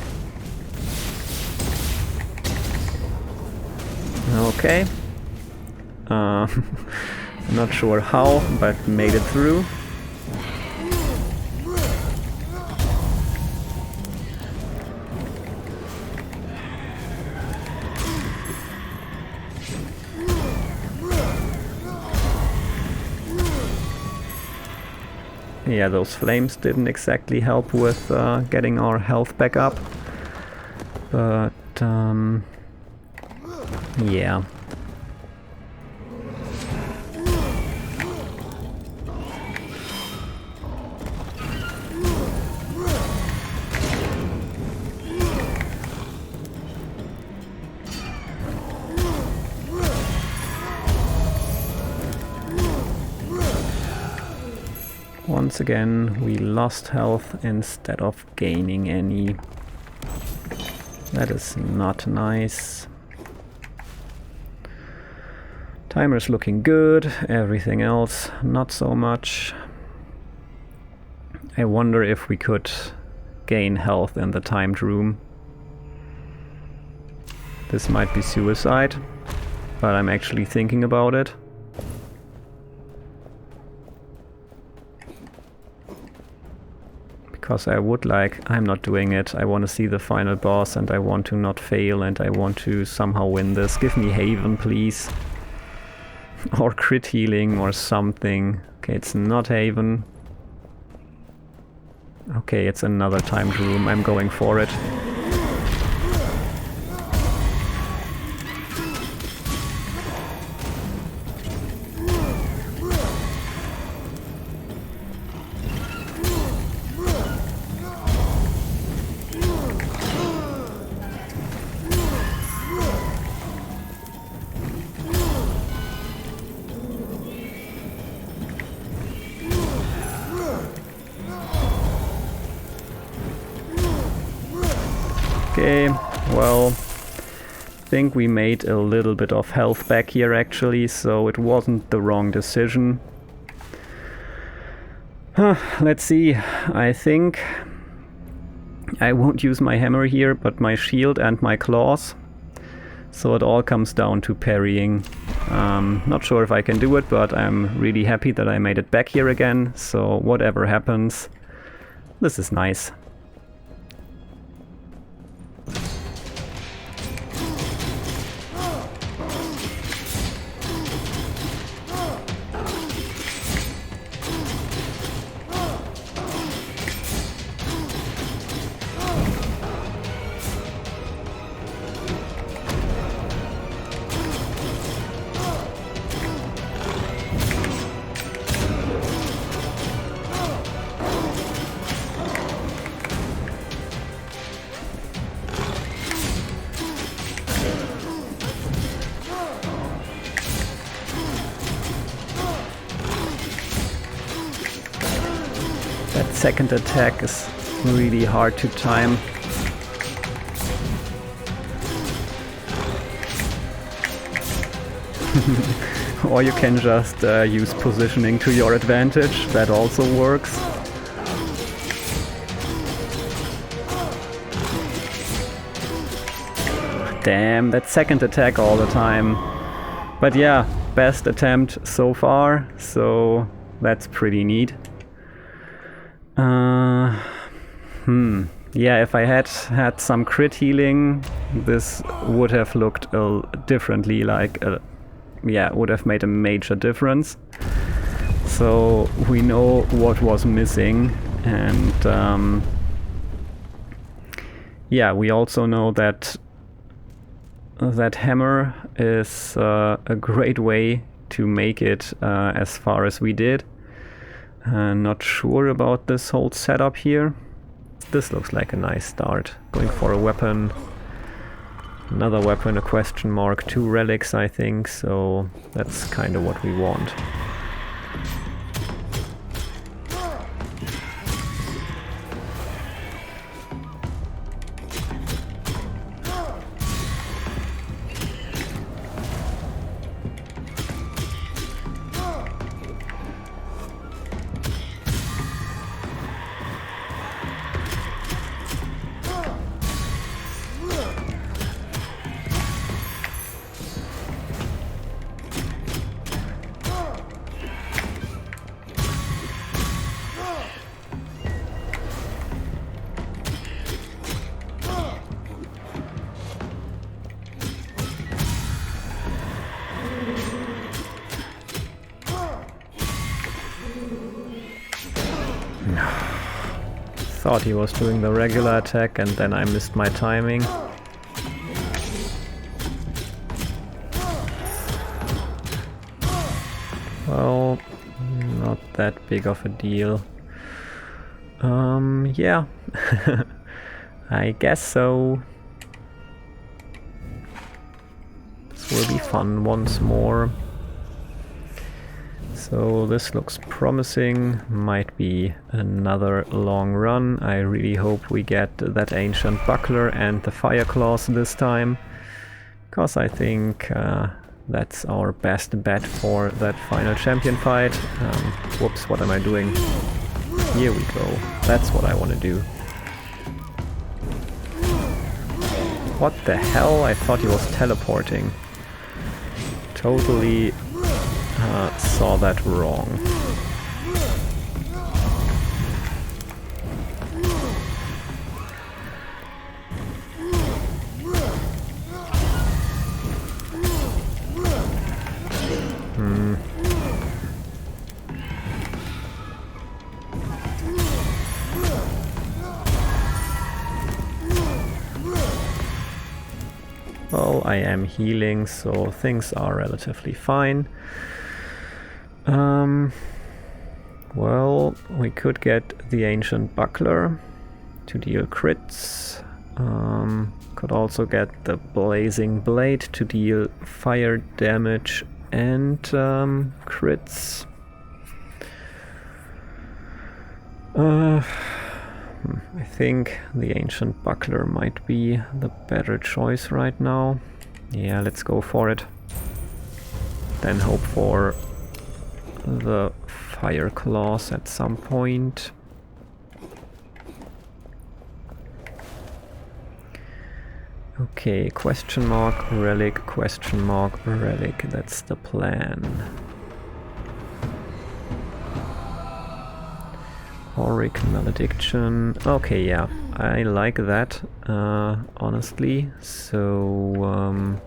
Okay. Not sure how, but made it through. Yeah, those flames didn't exactly help with getting our health back up. But yeah. Once again, we lost health instead of gaining any. That is not nice. Timer's looking good, everything else not so much. I wonder if we could gain health in the timed room. This might be suicide, but I'm actually thinking about it. Because I would like... I'm not doing it. I want to see the final boss and I want to not fail and I want to somehow win this. Give me Haven, please. Or crit healing or something. Okay, it's not Haven. Okay, it's another timed room. I'm going for it. Okay, well, I think we made a little bit of health back here actually, so it wasn't the wrong decision. Let's see, I think I won't use my hammer here, but my shield and my claws. So it all comes down to parrying. Not sure if I can do it, but I'm really happy that I made it back here again, so whatever happens, this is nice. That second attack is really hard to time. Or you can just use positioning to your advantage, that also works. Damn, that second attack all the time. But yeah, best attempt so far, so that's pretty neat. Yeah, if I had had some crit healing, this would have looked differently, yeah, would have made a major difference. So we know what was missing, and yeah, we also know that that hammer is a great way to make it as far as we did. Not sure about this whole setup here. This looks like a nice start. Going for a weapon. Another weapon, a question mark, 2 relics I think, so that's kind of what we want. Thought he was doing the regular attack and then I missed my timing. Well, not that big of a deal. Yeah. I guess so. This will be fun once more. So this looks promising, might be another long run. I really hope we get that ancient buckler and the fire claws this time, because I think that's our best bet for that final champion fight. Whoops, what am I doing? Here we go, that's what I want to do. What the hell? I thought he was teleporting. Totally saw that wrong. Well, I am healing, so things are relatively fine. Well, we could get the ancient buckler to deal crits. Could also get the blazing blade to deal fire damage and crits. I think the ancient buckler might be the better choice right now. Yeah, let's go for it. Then hope for the fire claws at some point. Okay, question mark, relic, question mark, relic. That's the plan. Auric malediction. Okay, yeah, I like that, honestly. So,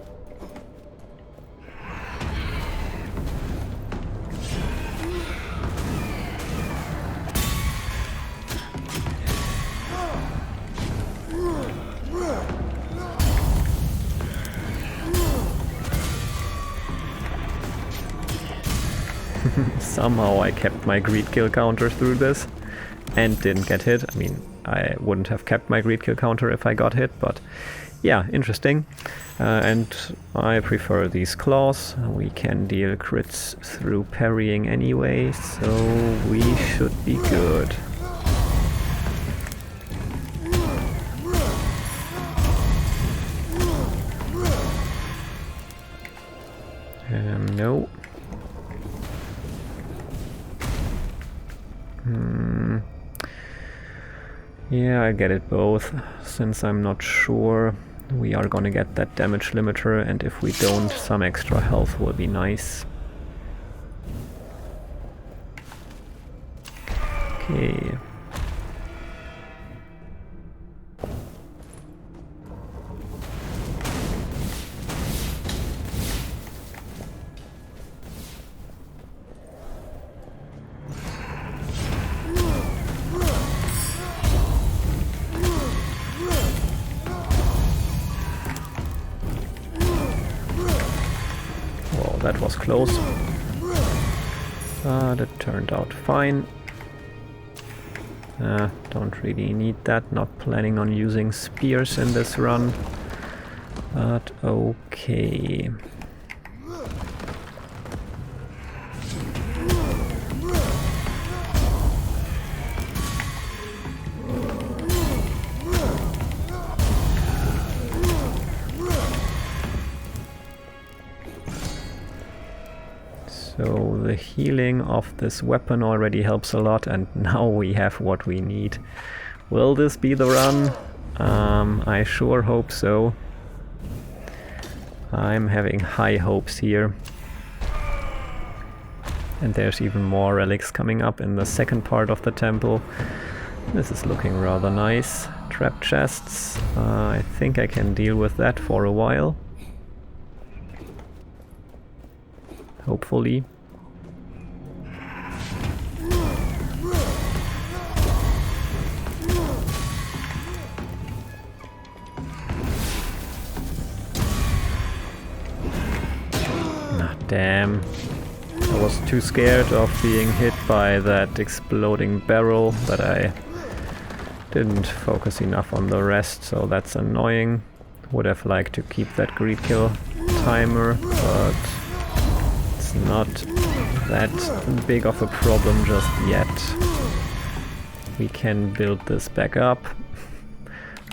somehow I kept my greed kill counter through this and didn't get hit. I mean, I wouldn't have kept my greed kill counter if I got hit, but yeah, interesting. And I prefer these claws. We can deal crits through parrying anyway, so we should be good. No. Yeah, I get it both. Since I'm not sure, we are gonna get that damage limiter, and if we don't, some extra health will be nice. Okay. Well, that was close. But it turned out fine. Don't really need that, not planning on using spears in this run. But okay. So the healing of this weapon already helps a lot, and now we have what we need. Will this be the run? I sure hope so. I'm having high hopes here. And there's even more relics coming up in the second part of the temple. This is looking rather nice. Trap chests. I think I can deal with that for a while. Hopefully. Ah, damn. I was too scared of being hit by that exploding barrel that I didn't focus enough on the rest, so that's annoying. Would have liked to keep that greed kill timer, but it's not that big of a problem just yet. We can build this back up.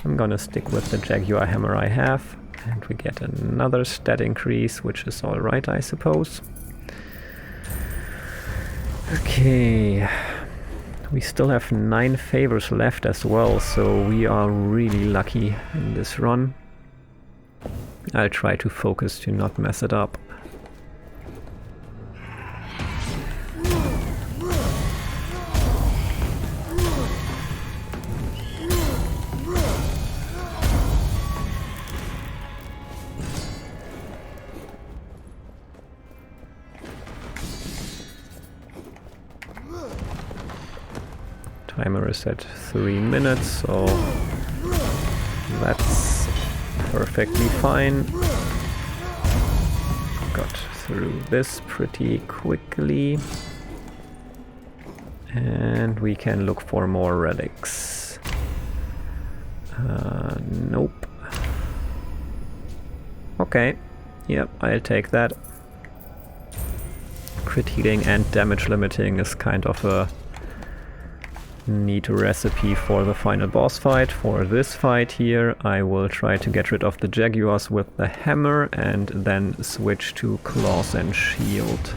I'm gonna stick with the Jaguar hammer I have, and we get another stat increase, which is alright, I suppose. Okay, we still have 9 favors left as well, so we are really lucky in this run. I'll try to focus to not mess it up. Timer is at 3 minutes, so that's perfectly fine. Got through this pretty quickly. And we can look for more relics. Nope. Okay, yep, I'll take that. Crit healing and damage limiting is kind of a neat recipe for the final boss fight. For this fight here, I will try to get rid of the Jaguars with the hammer and then switch to claws and shield.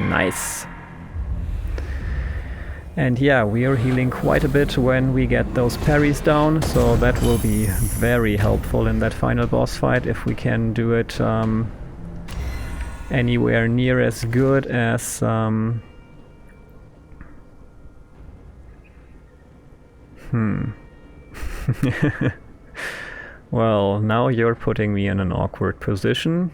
Nice. And yeah, we are healing quite a bit when we get those parries down, so that will be very helpful in that final boss fight if we can do it anywhere near as good as Well, now you're putting me in an awkward position.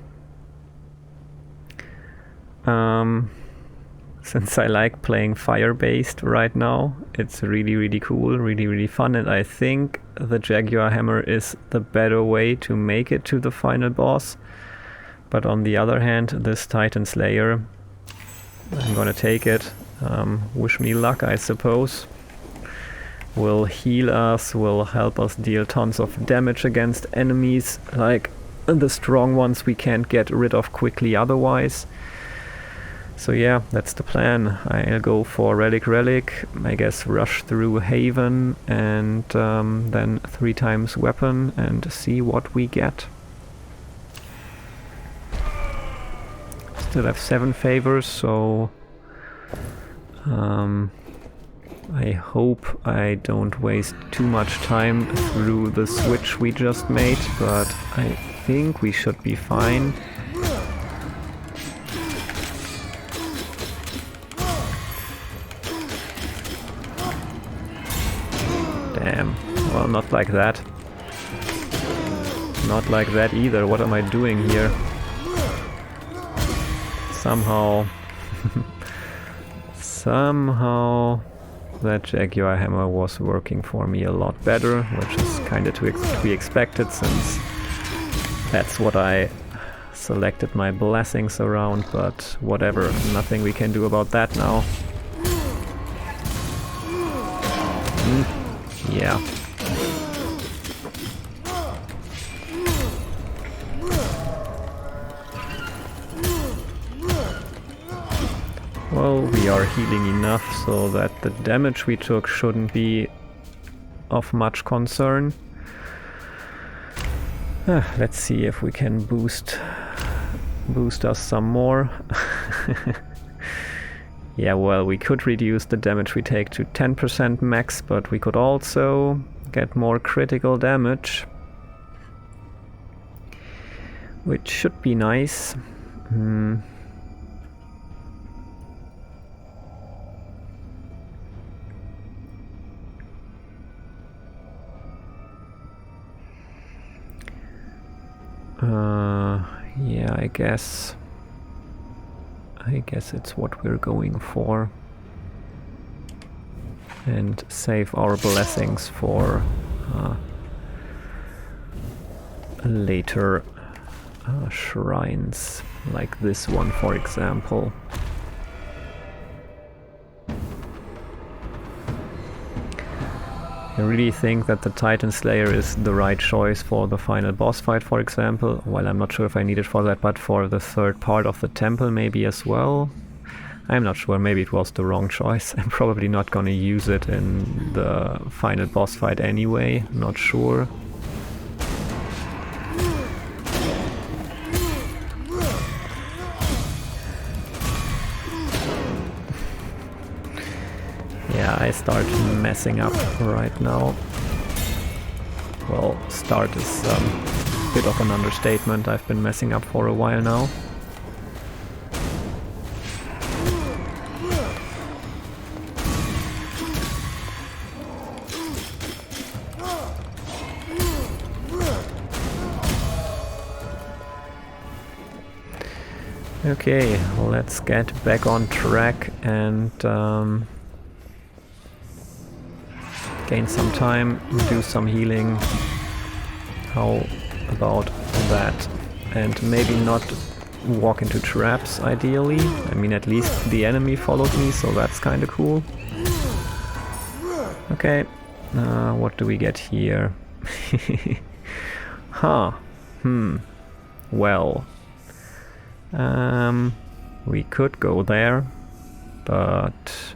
since I like playing fire-based right now. It's really cool, really fun, and I think the Jaguar Hammer is the better way to make it to the final boss. But on the other hand, this Titan Slayer, I'm gonna take it. Wish me luck, I suppose. Will heal us, will help us deal tons of damage against enemies, like the strong ones we can't get rid of quickly otherwise. So yeah, that's the plan. I'll go for Relic, I guess rush through Haven, and then 3 times weapon and see what we get. Still have 7 favors, so I hope I don't waste too much time through the switch we just made, but I think we should be fine. Damn. Well, not like that. Not like that either. What am I doing here? Somehow that Jaguar Hammer was working for me a lot better, which is kinda to be expected since that's what I selected my blessings around, but whatever, nothing we can do about that now. Yeah. Well, we are healing enough so that the damage we took shouldn't be of much concern. Let's see if we can boost us some more. Yeah, well, we could reduce the damage we take to 10% max, but we could also get more critical damage, which should be nice. Yeah, I guess it's what we're going for. And save our blessings for later shrines, like this one, for example. I really think that the Titan Slayer is the right choice for the final boss fight, for example. Well, I'm not sure if I need it for that, but for the third part of the temple maybe as well. I'm not sure, maybe it was the wrong choice. I'm probably not gonna use it in the final boss fight anyway, not sure. Yeah, I start messing up right now. Well, start is a bit of an understatement. I've been messing up for a while now. Okay, let's get back on track and gain some time, do some healing. How about that? And maybe not walk into traps, ideally. I mean, at least the enemy followed me, so that's kind of cool. Okay, what do we get here? Huh. Well. We could go there, but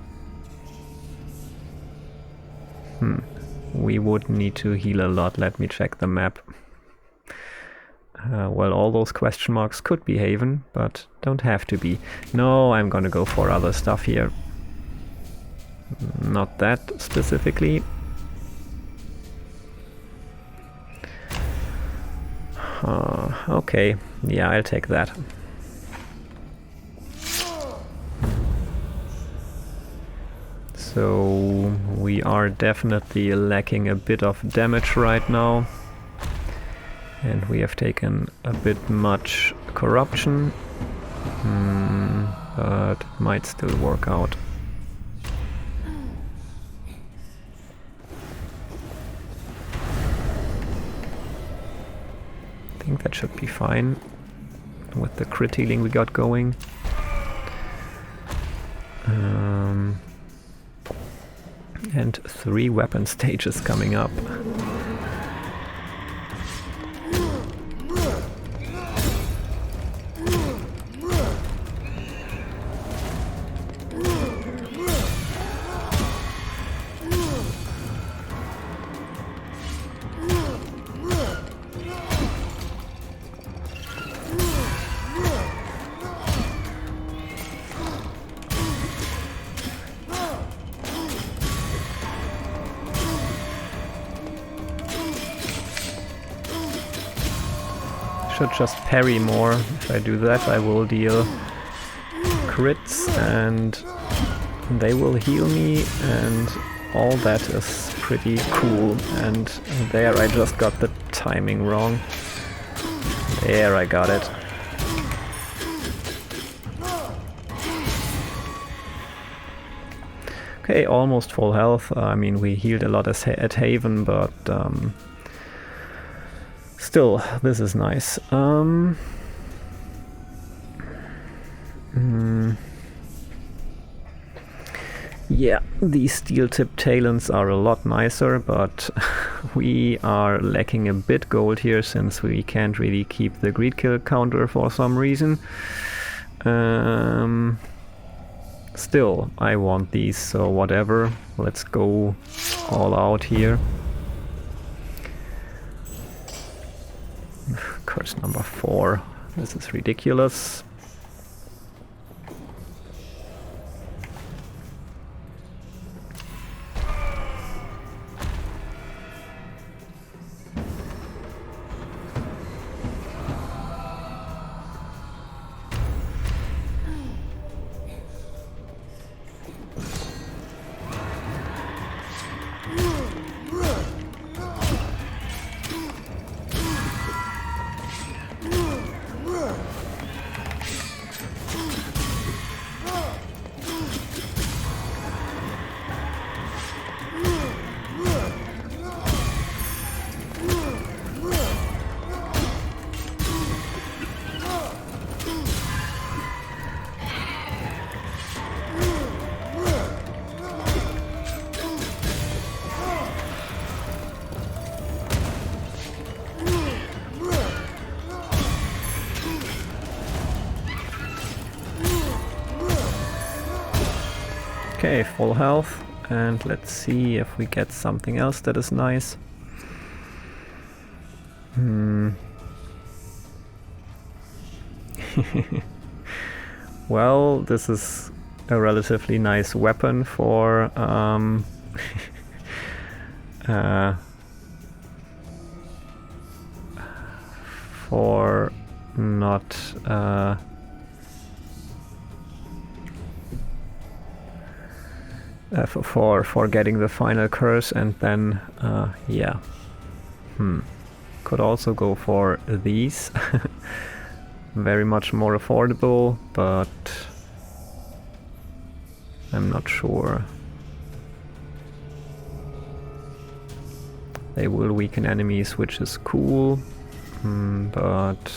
we would need to heal a lot. Let me check the map. Well, all those question marks could be Haven, but don't have to be. No, I'm gonna go for other stuff here. Not that specifically. Okay, yeah, I'll take that. So we are definitely lacking a bit of damage right now. And we have taken a bit much corruption. but it might still work out. I think that should be fine with the crit healing we got going. And 3 weapon stages coming up. Should just parry more. If I do that, I will deal crits and they will heal me, and all that is pretty cool. And there I just got the timing wrong. There, I got it. Okay, almost full health. I mean, we healed a lot at Haven, but still, this is nice. Yeah, these steel-tipped talons are a lot nicer, but we are lacking a bit gold here since we can't really keep the greed kill counter for some reason. Still, I want these, so whatever. Let's go all out here. Curse number 4. This is ridiculous. Okay, full health, and let's see if we get something else that is nice. Well, this is a relatively nice weapon for for not for getting the final curse, and then yeah, could also go for these. Very much more affordable, but I'm not sure. They will weaken enemies, which is cool, but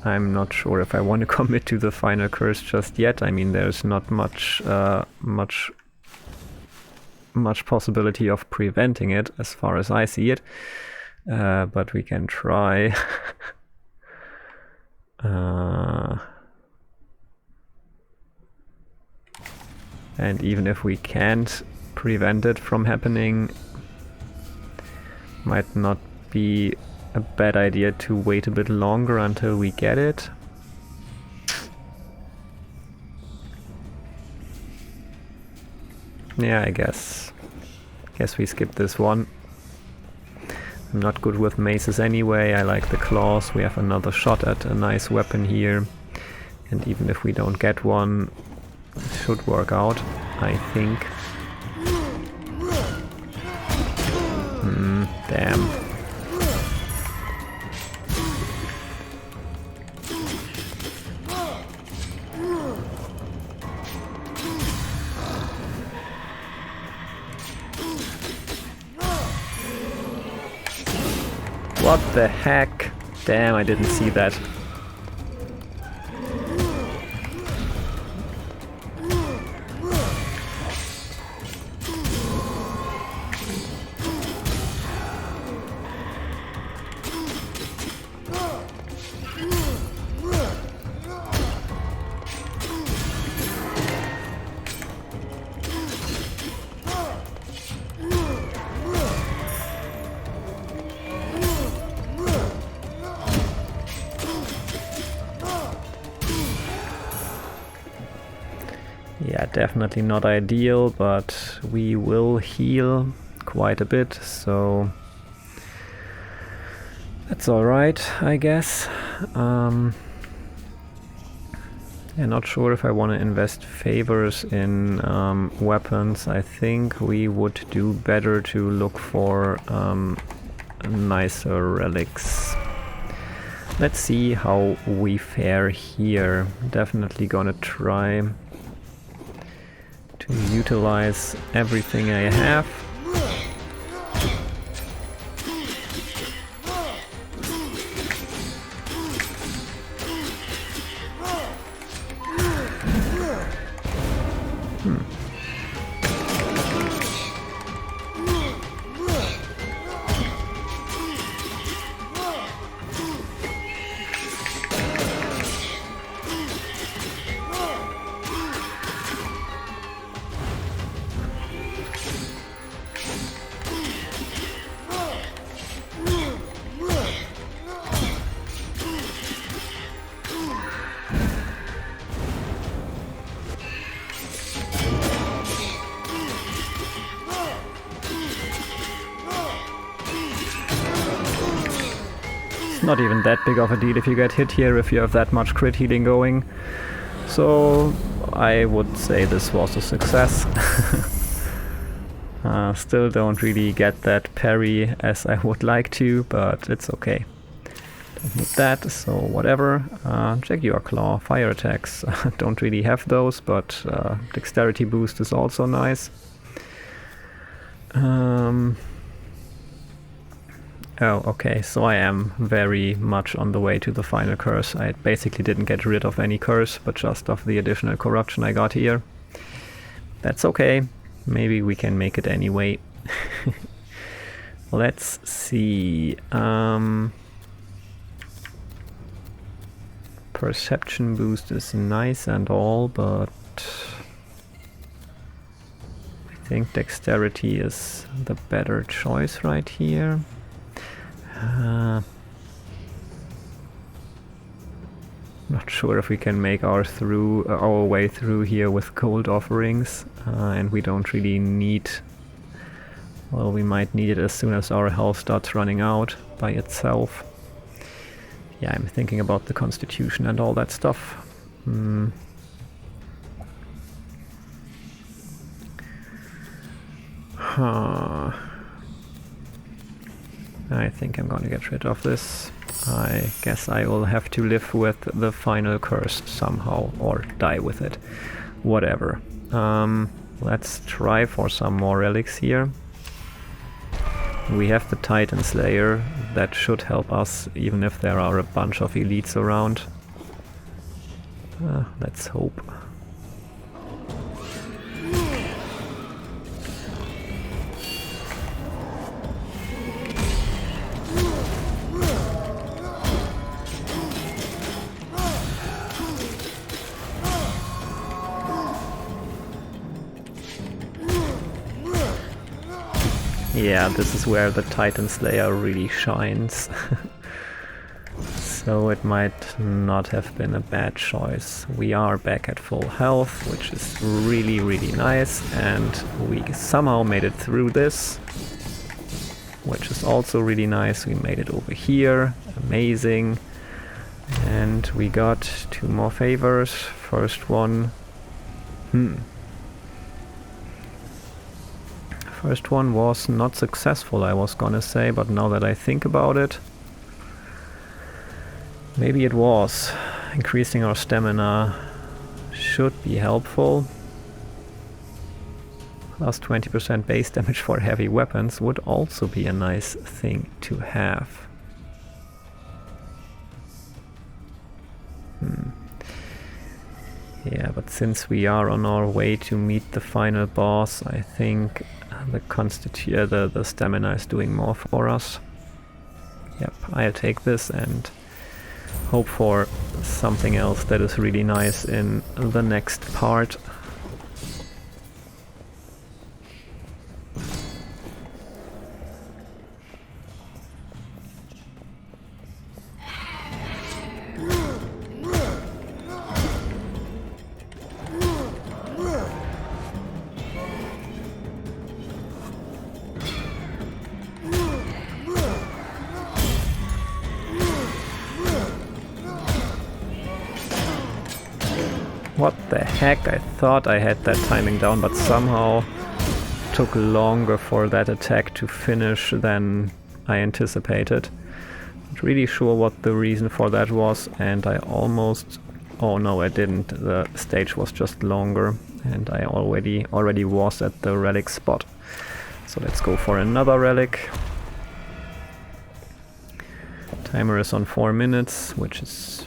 I'm not sure if I want to commit to the final curse just yet. I mean, there's not much possibility of preventing it as far as I see it, but we can try. And even if we can't prevent it from happening, might not be a bad idea to wait a bit longer until we get it. Yeah, I guess we skip this one. I'm not good with maces anyway. I like the claws. We have another shot at a nice weapon here, and even if we don't get one, it should work out, I think. Damn. What the heck? Damn, I didn't see that. Yeah, definitely not ideal, but we will heal quite a bit, so that's alright, I guess. Yeah, not sure if I want to invest favors in weapons. I think we would do better to look for nicer relics. Let's see how we fare here. Definitely gonna try to utilize everything I have. Not even that big of a deal if you get hit here, if you have that much crit healing going. So I would say this was a success. Still don't really get that parry as I would like to, but it's okay. Don't need that, so whatever. Jaguar Claw, fire attacks. Don't really have those, but dexterity boost is also nice. Oh, okay, so I am very much on the way to the final curse. I basically didn't get rid of any curse, but just of the additional corruption I got here. That's okay, maybe we can make it anyway. Let's see. Perception boost is nice and all, but I think dexterity is the better choice right here. Not sure if we can make our way through here with gold offerings, and we don't really need. Well, we might need it as soon as our health starts running out by itself. Yeah, I'm thinking about the constitution and all that stuff. I think I'm gonna get rid of this. I guess I will have to live with the final curse somehow, or die with it. Whatever. Let's try for some more relics here. We have the Titan Slayer. That should help us, even if there are a bunch of elites around. Let's hope. Yeah, this is where the Titan Slayer really shines. So it might not have been a bad choice. We are back at full health, which is really, really nice, and we somehow made it through this, which is also really nice. We made it over here, amazing. And we got 2 more favors. First one... First one was not successful, I was gonna say, but now that I think about it, maybe it was. Increasing our stamina should be helpful. Plus 20% base damage for heavy weapons would also be a nice thing to have. since we are on our way to meet the final boss, I think the stamina is doing more for us. Yep, I'll take this and hope for something else that is really nice in the next part. What the heck? I thought I had that timing down, but somehow took longer for that attack to finish than I anticipated. Not really sure what the reason for that was, and I almost... Oh no, I didn't. The stage was just longer, and I already was at the relic spot. So let's go for another relic. Timer is on 4 minutes, which is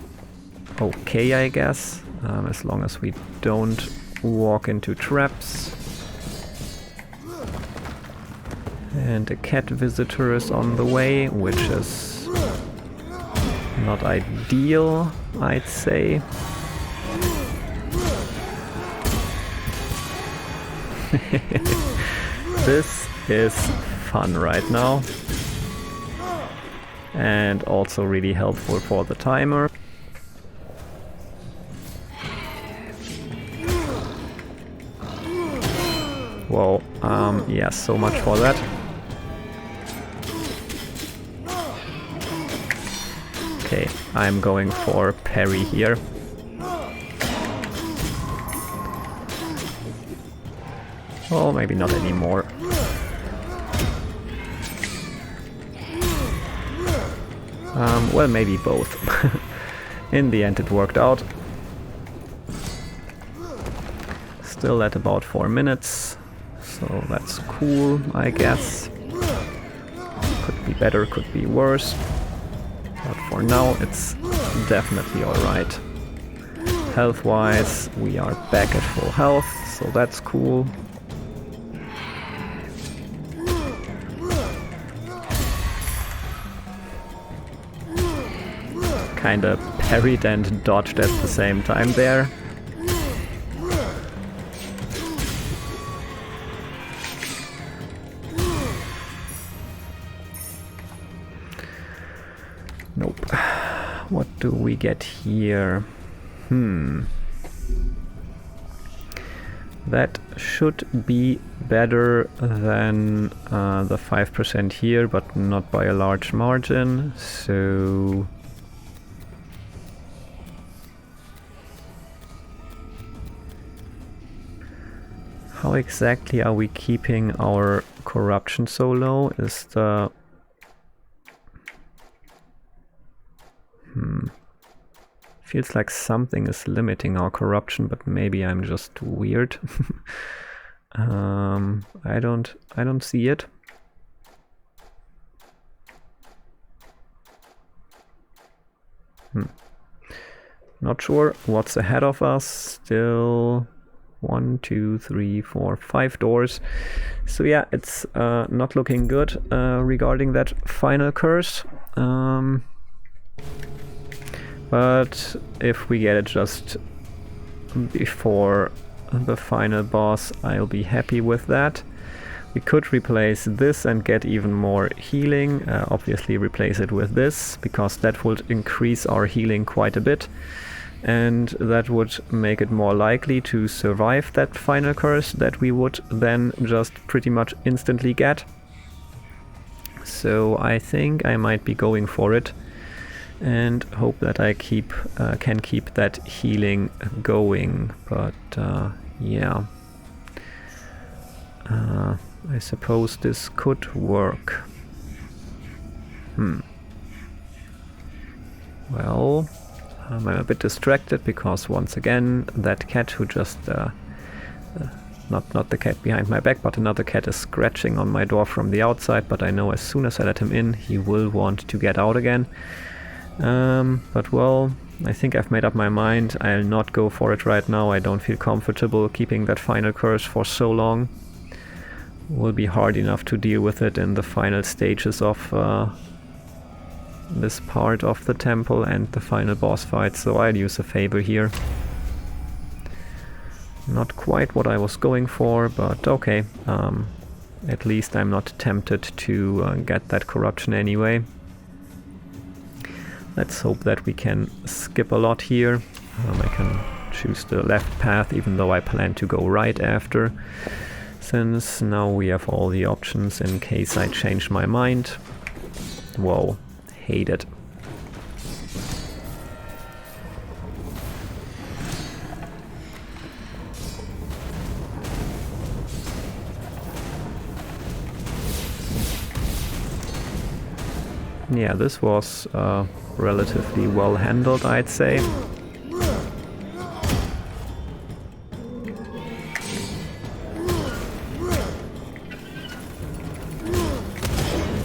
okay, I guess. As long as we don't walk into traps. And a cat visitor is on the way, which is not ideal, I'd say. This is fun right now. And also really helpful for the timer. Whoa, yeah, so much for that. Okay, I'm going for parry here. Oh, maybe not anymore. Well, maybe both. In the end it worked out. Still at about 4 minutes. So that's cool, I guess. Could be better, could be worse. But for now, it's definitely alright. Health-wise, we are back at full health, so that's cool. Kinda parried and dodged at the same time there. Nope. What do we get here? That should be better than the 5% here, but not by a large margin. So how exactly are we keeping our corruption so low? Is the... Feels like something is limiting our corruption, but maybe I'm just weird. I don't see it. Not sure what's ahead of us. Still 1, 2, 3, 4, 5 doors. So yeah, it's not looking good regarding that final curse. But if we get it just before the final boss, I'll be happy with that. We could replace this and get even more healing. Obviously replace it with this, because that would increase our healing quite a bit. And that would make it more likely to survive that final curse that we would then just pretty much instantly get. So I think I might be going for it. And hope that I can keep that healing going, but yeah, I suppose this could work. Well, I'm a bit distracted because once again that cat who just not the cat behind my back, but another cat is scratching on my door from the outside, but I know as soon as I let him in he will want to get out again. But well, I think I've made up my mind. I'll not go for it right now. I don't feel comfortable keeping that final curse for so long. Will be hard enough to deal with it in the final stages of this part of the temple and the final boss fight, so I'll use a favor here. Not quite what I was going for, but okay. At least I'm not tempted to get that corruption anyway. Let's hope that we can skip a lot here. I can choose the left path even though I plan to go right after, since now we have all the options in case I change my mind. Whoa, hate it. Yeah, this was relatively well handled, I'd say.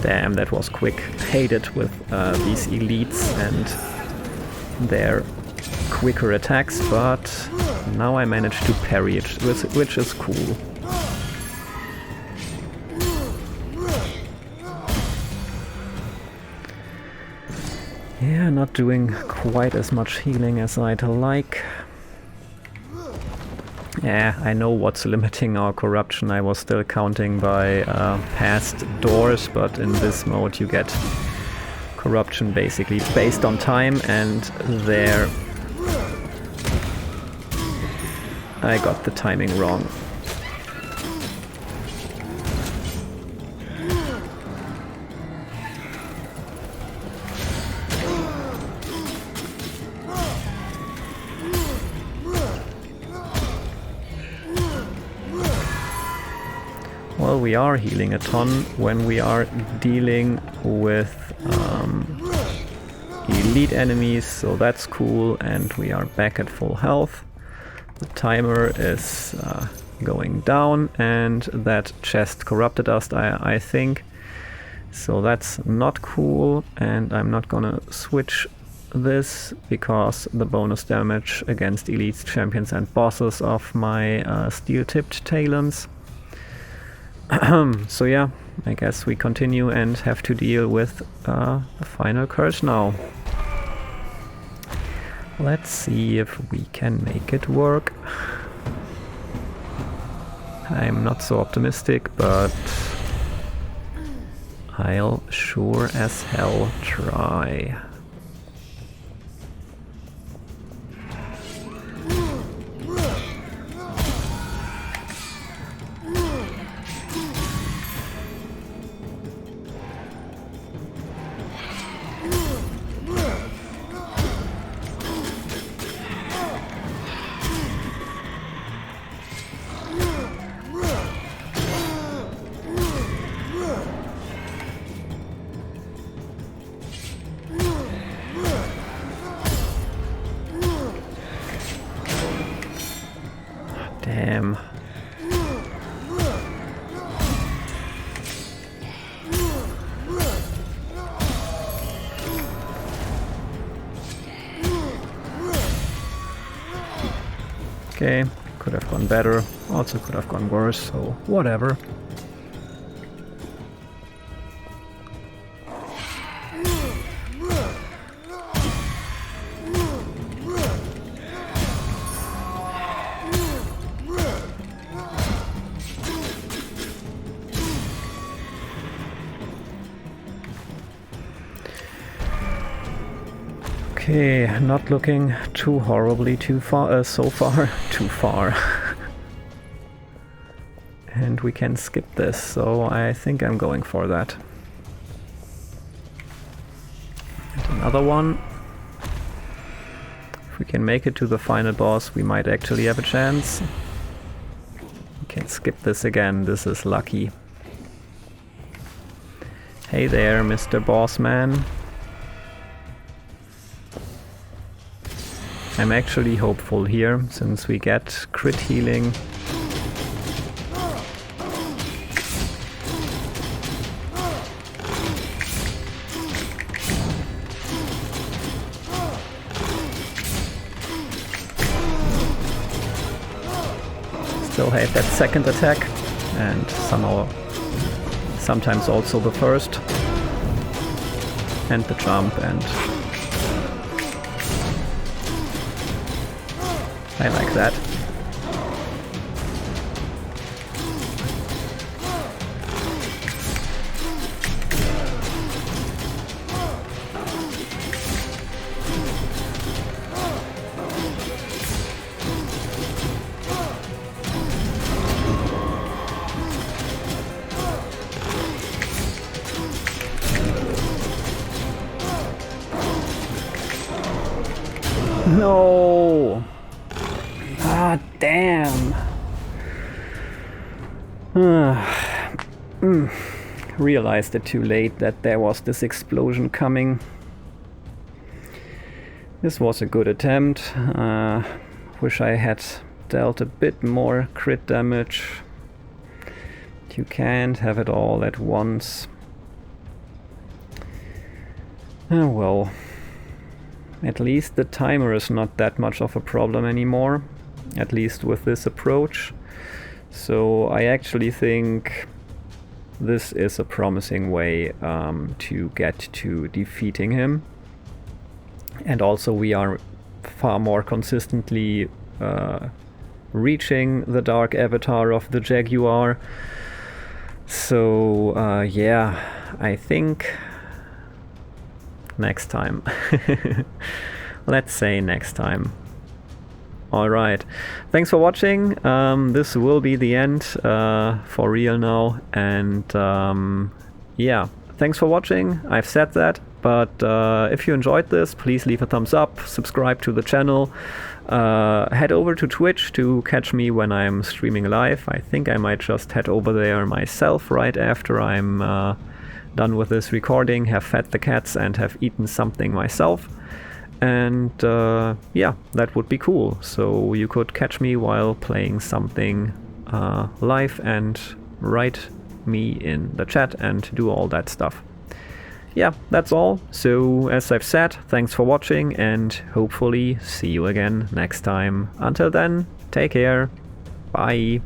Damn, that was quick. Hate it with these elites and their quicker attacks, but now I managed to parry it, which is cool. Yeah, not doing quite as much healing as I'd like. Yeah, I know what's limiting our corruption. I was still counting by past doors, but in this mode you get corruption basically based on time, and there I got the timing wrong. Well, we are healing a ton when we are dealing with elite enemies, so that's cool, and we are back at full health. The timer is going down, and that chest corrupted us, I think. So that's not cool, and I'm not gonna switch this because the bonus damage against elites, champions and bosses of my steel-tipped talons. So yeah, I guess we continue and have to deal with the final curse now. Let's see if we can make it work. I'm not so optimistic, but I'll sure as hell try. Damn. Okay, could have gone better, also could have gone worse, so whatever. Okay, not looking too horribly too far, so far, too far. And we can skip this, so I think I'm going for that. And another one. If we can make it to the final boss, we might actually have a chance. We can skip this again, this is lucky. Hey there, Mr. Bossman. I'm actually hopeful here, since we get crit healing. still hate that second attack, and sometimes also the first. And the jump, and I like that. No! Ah, damn! Realized it too late that there was this explosion coming. This was a good attempt. Wish I had dealt a bit more crit damage. You can't have it all at once. Oh well. At least the timer is not that much of a problem anymore, at least with this approach. So I actually think this is a promising way to get to defeating him. And also we are far more consistently reaching the dark avatar of the Jaguar. So yeah, I think next time. Let's say next time. Alright, thanks for watching. This will be the end for real now, and yeah, thanks for watching. I've said that, but if you enjoyed this, please leave a thumbs up, subscribe to the channel, head over to Twitch to catch me when I'm streaming live. I think I might just head over there myself right after I'm done with this recording, have fed the cats and have eaten something myself. And yeah, that would be cool. So you could catch me while playing something live and write me in the chat and do all that stuff. Yeah, that's all. So as I've said, thanks for watching and hopefully see you again next time. Until then, take care. Bye.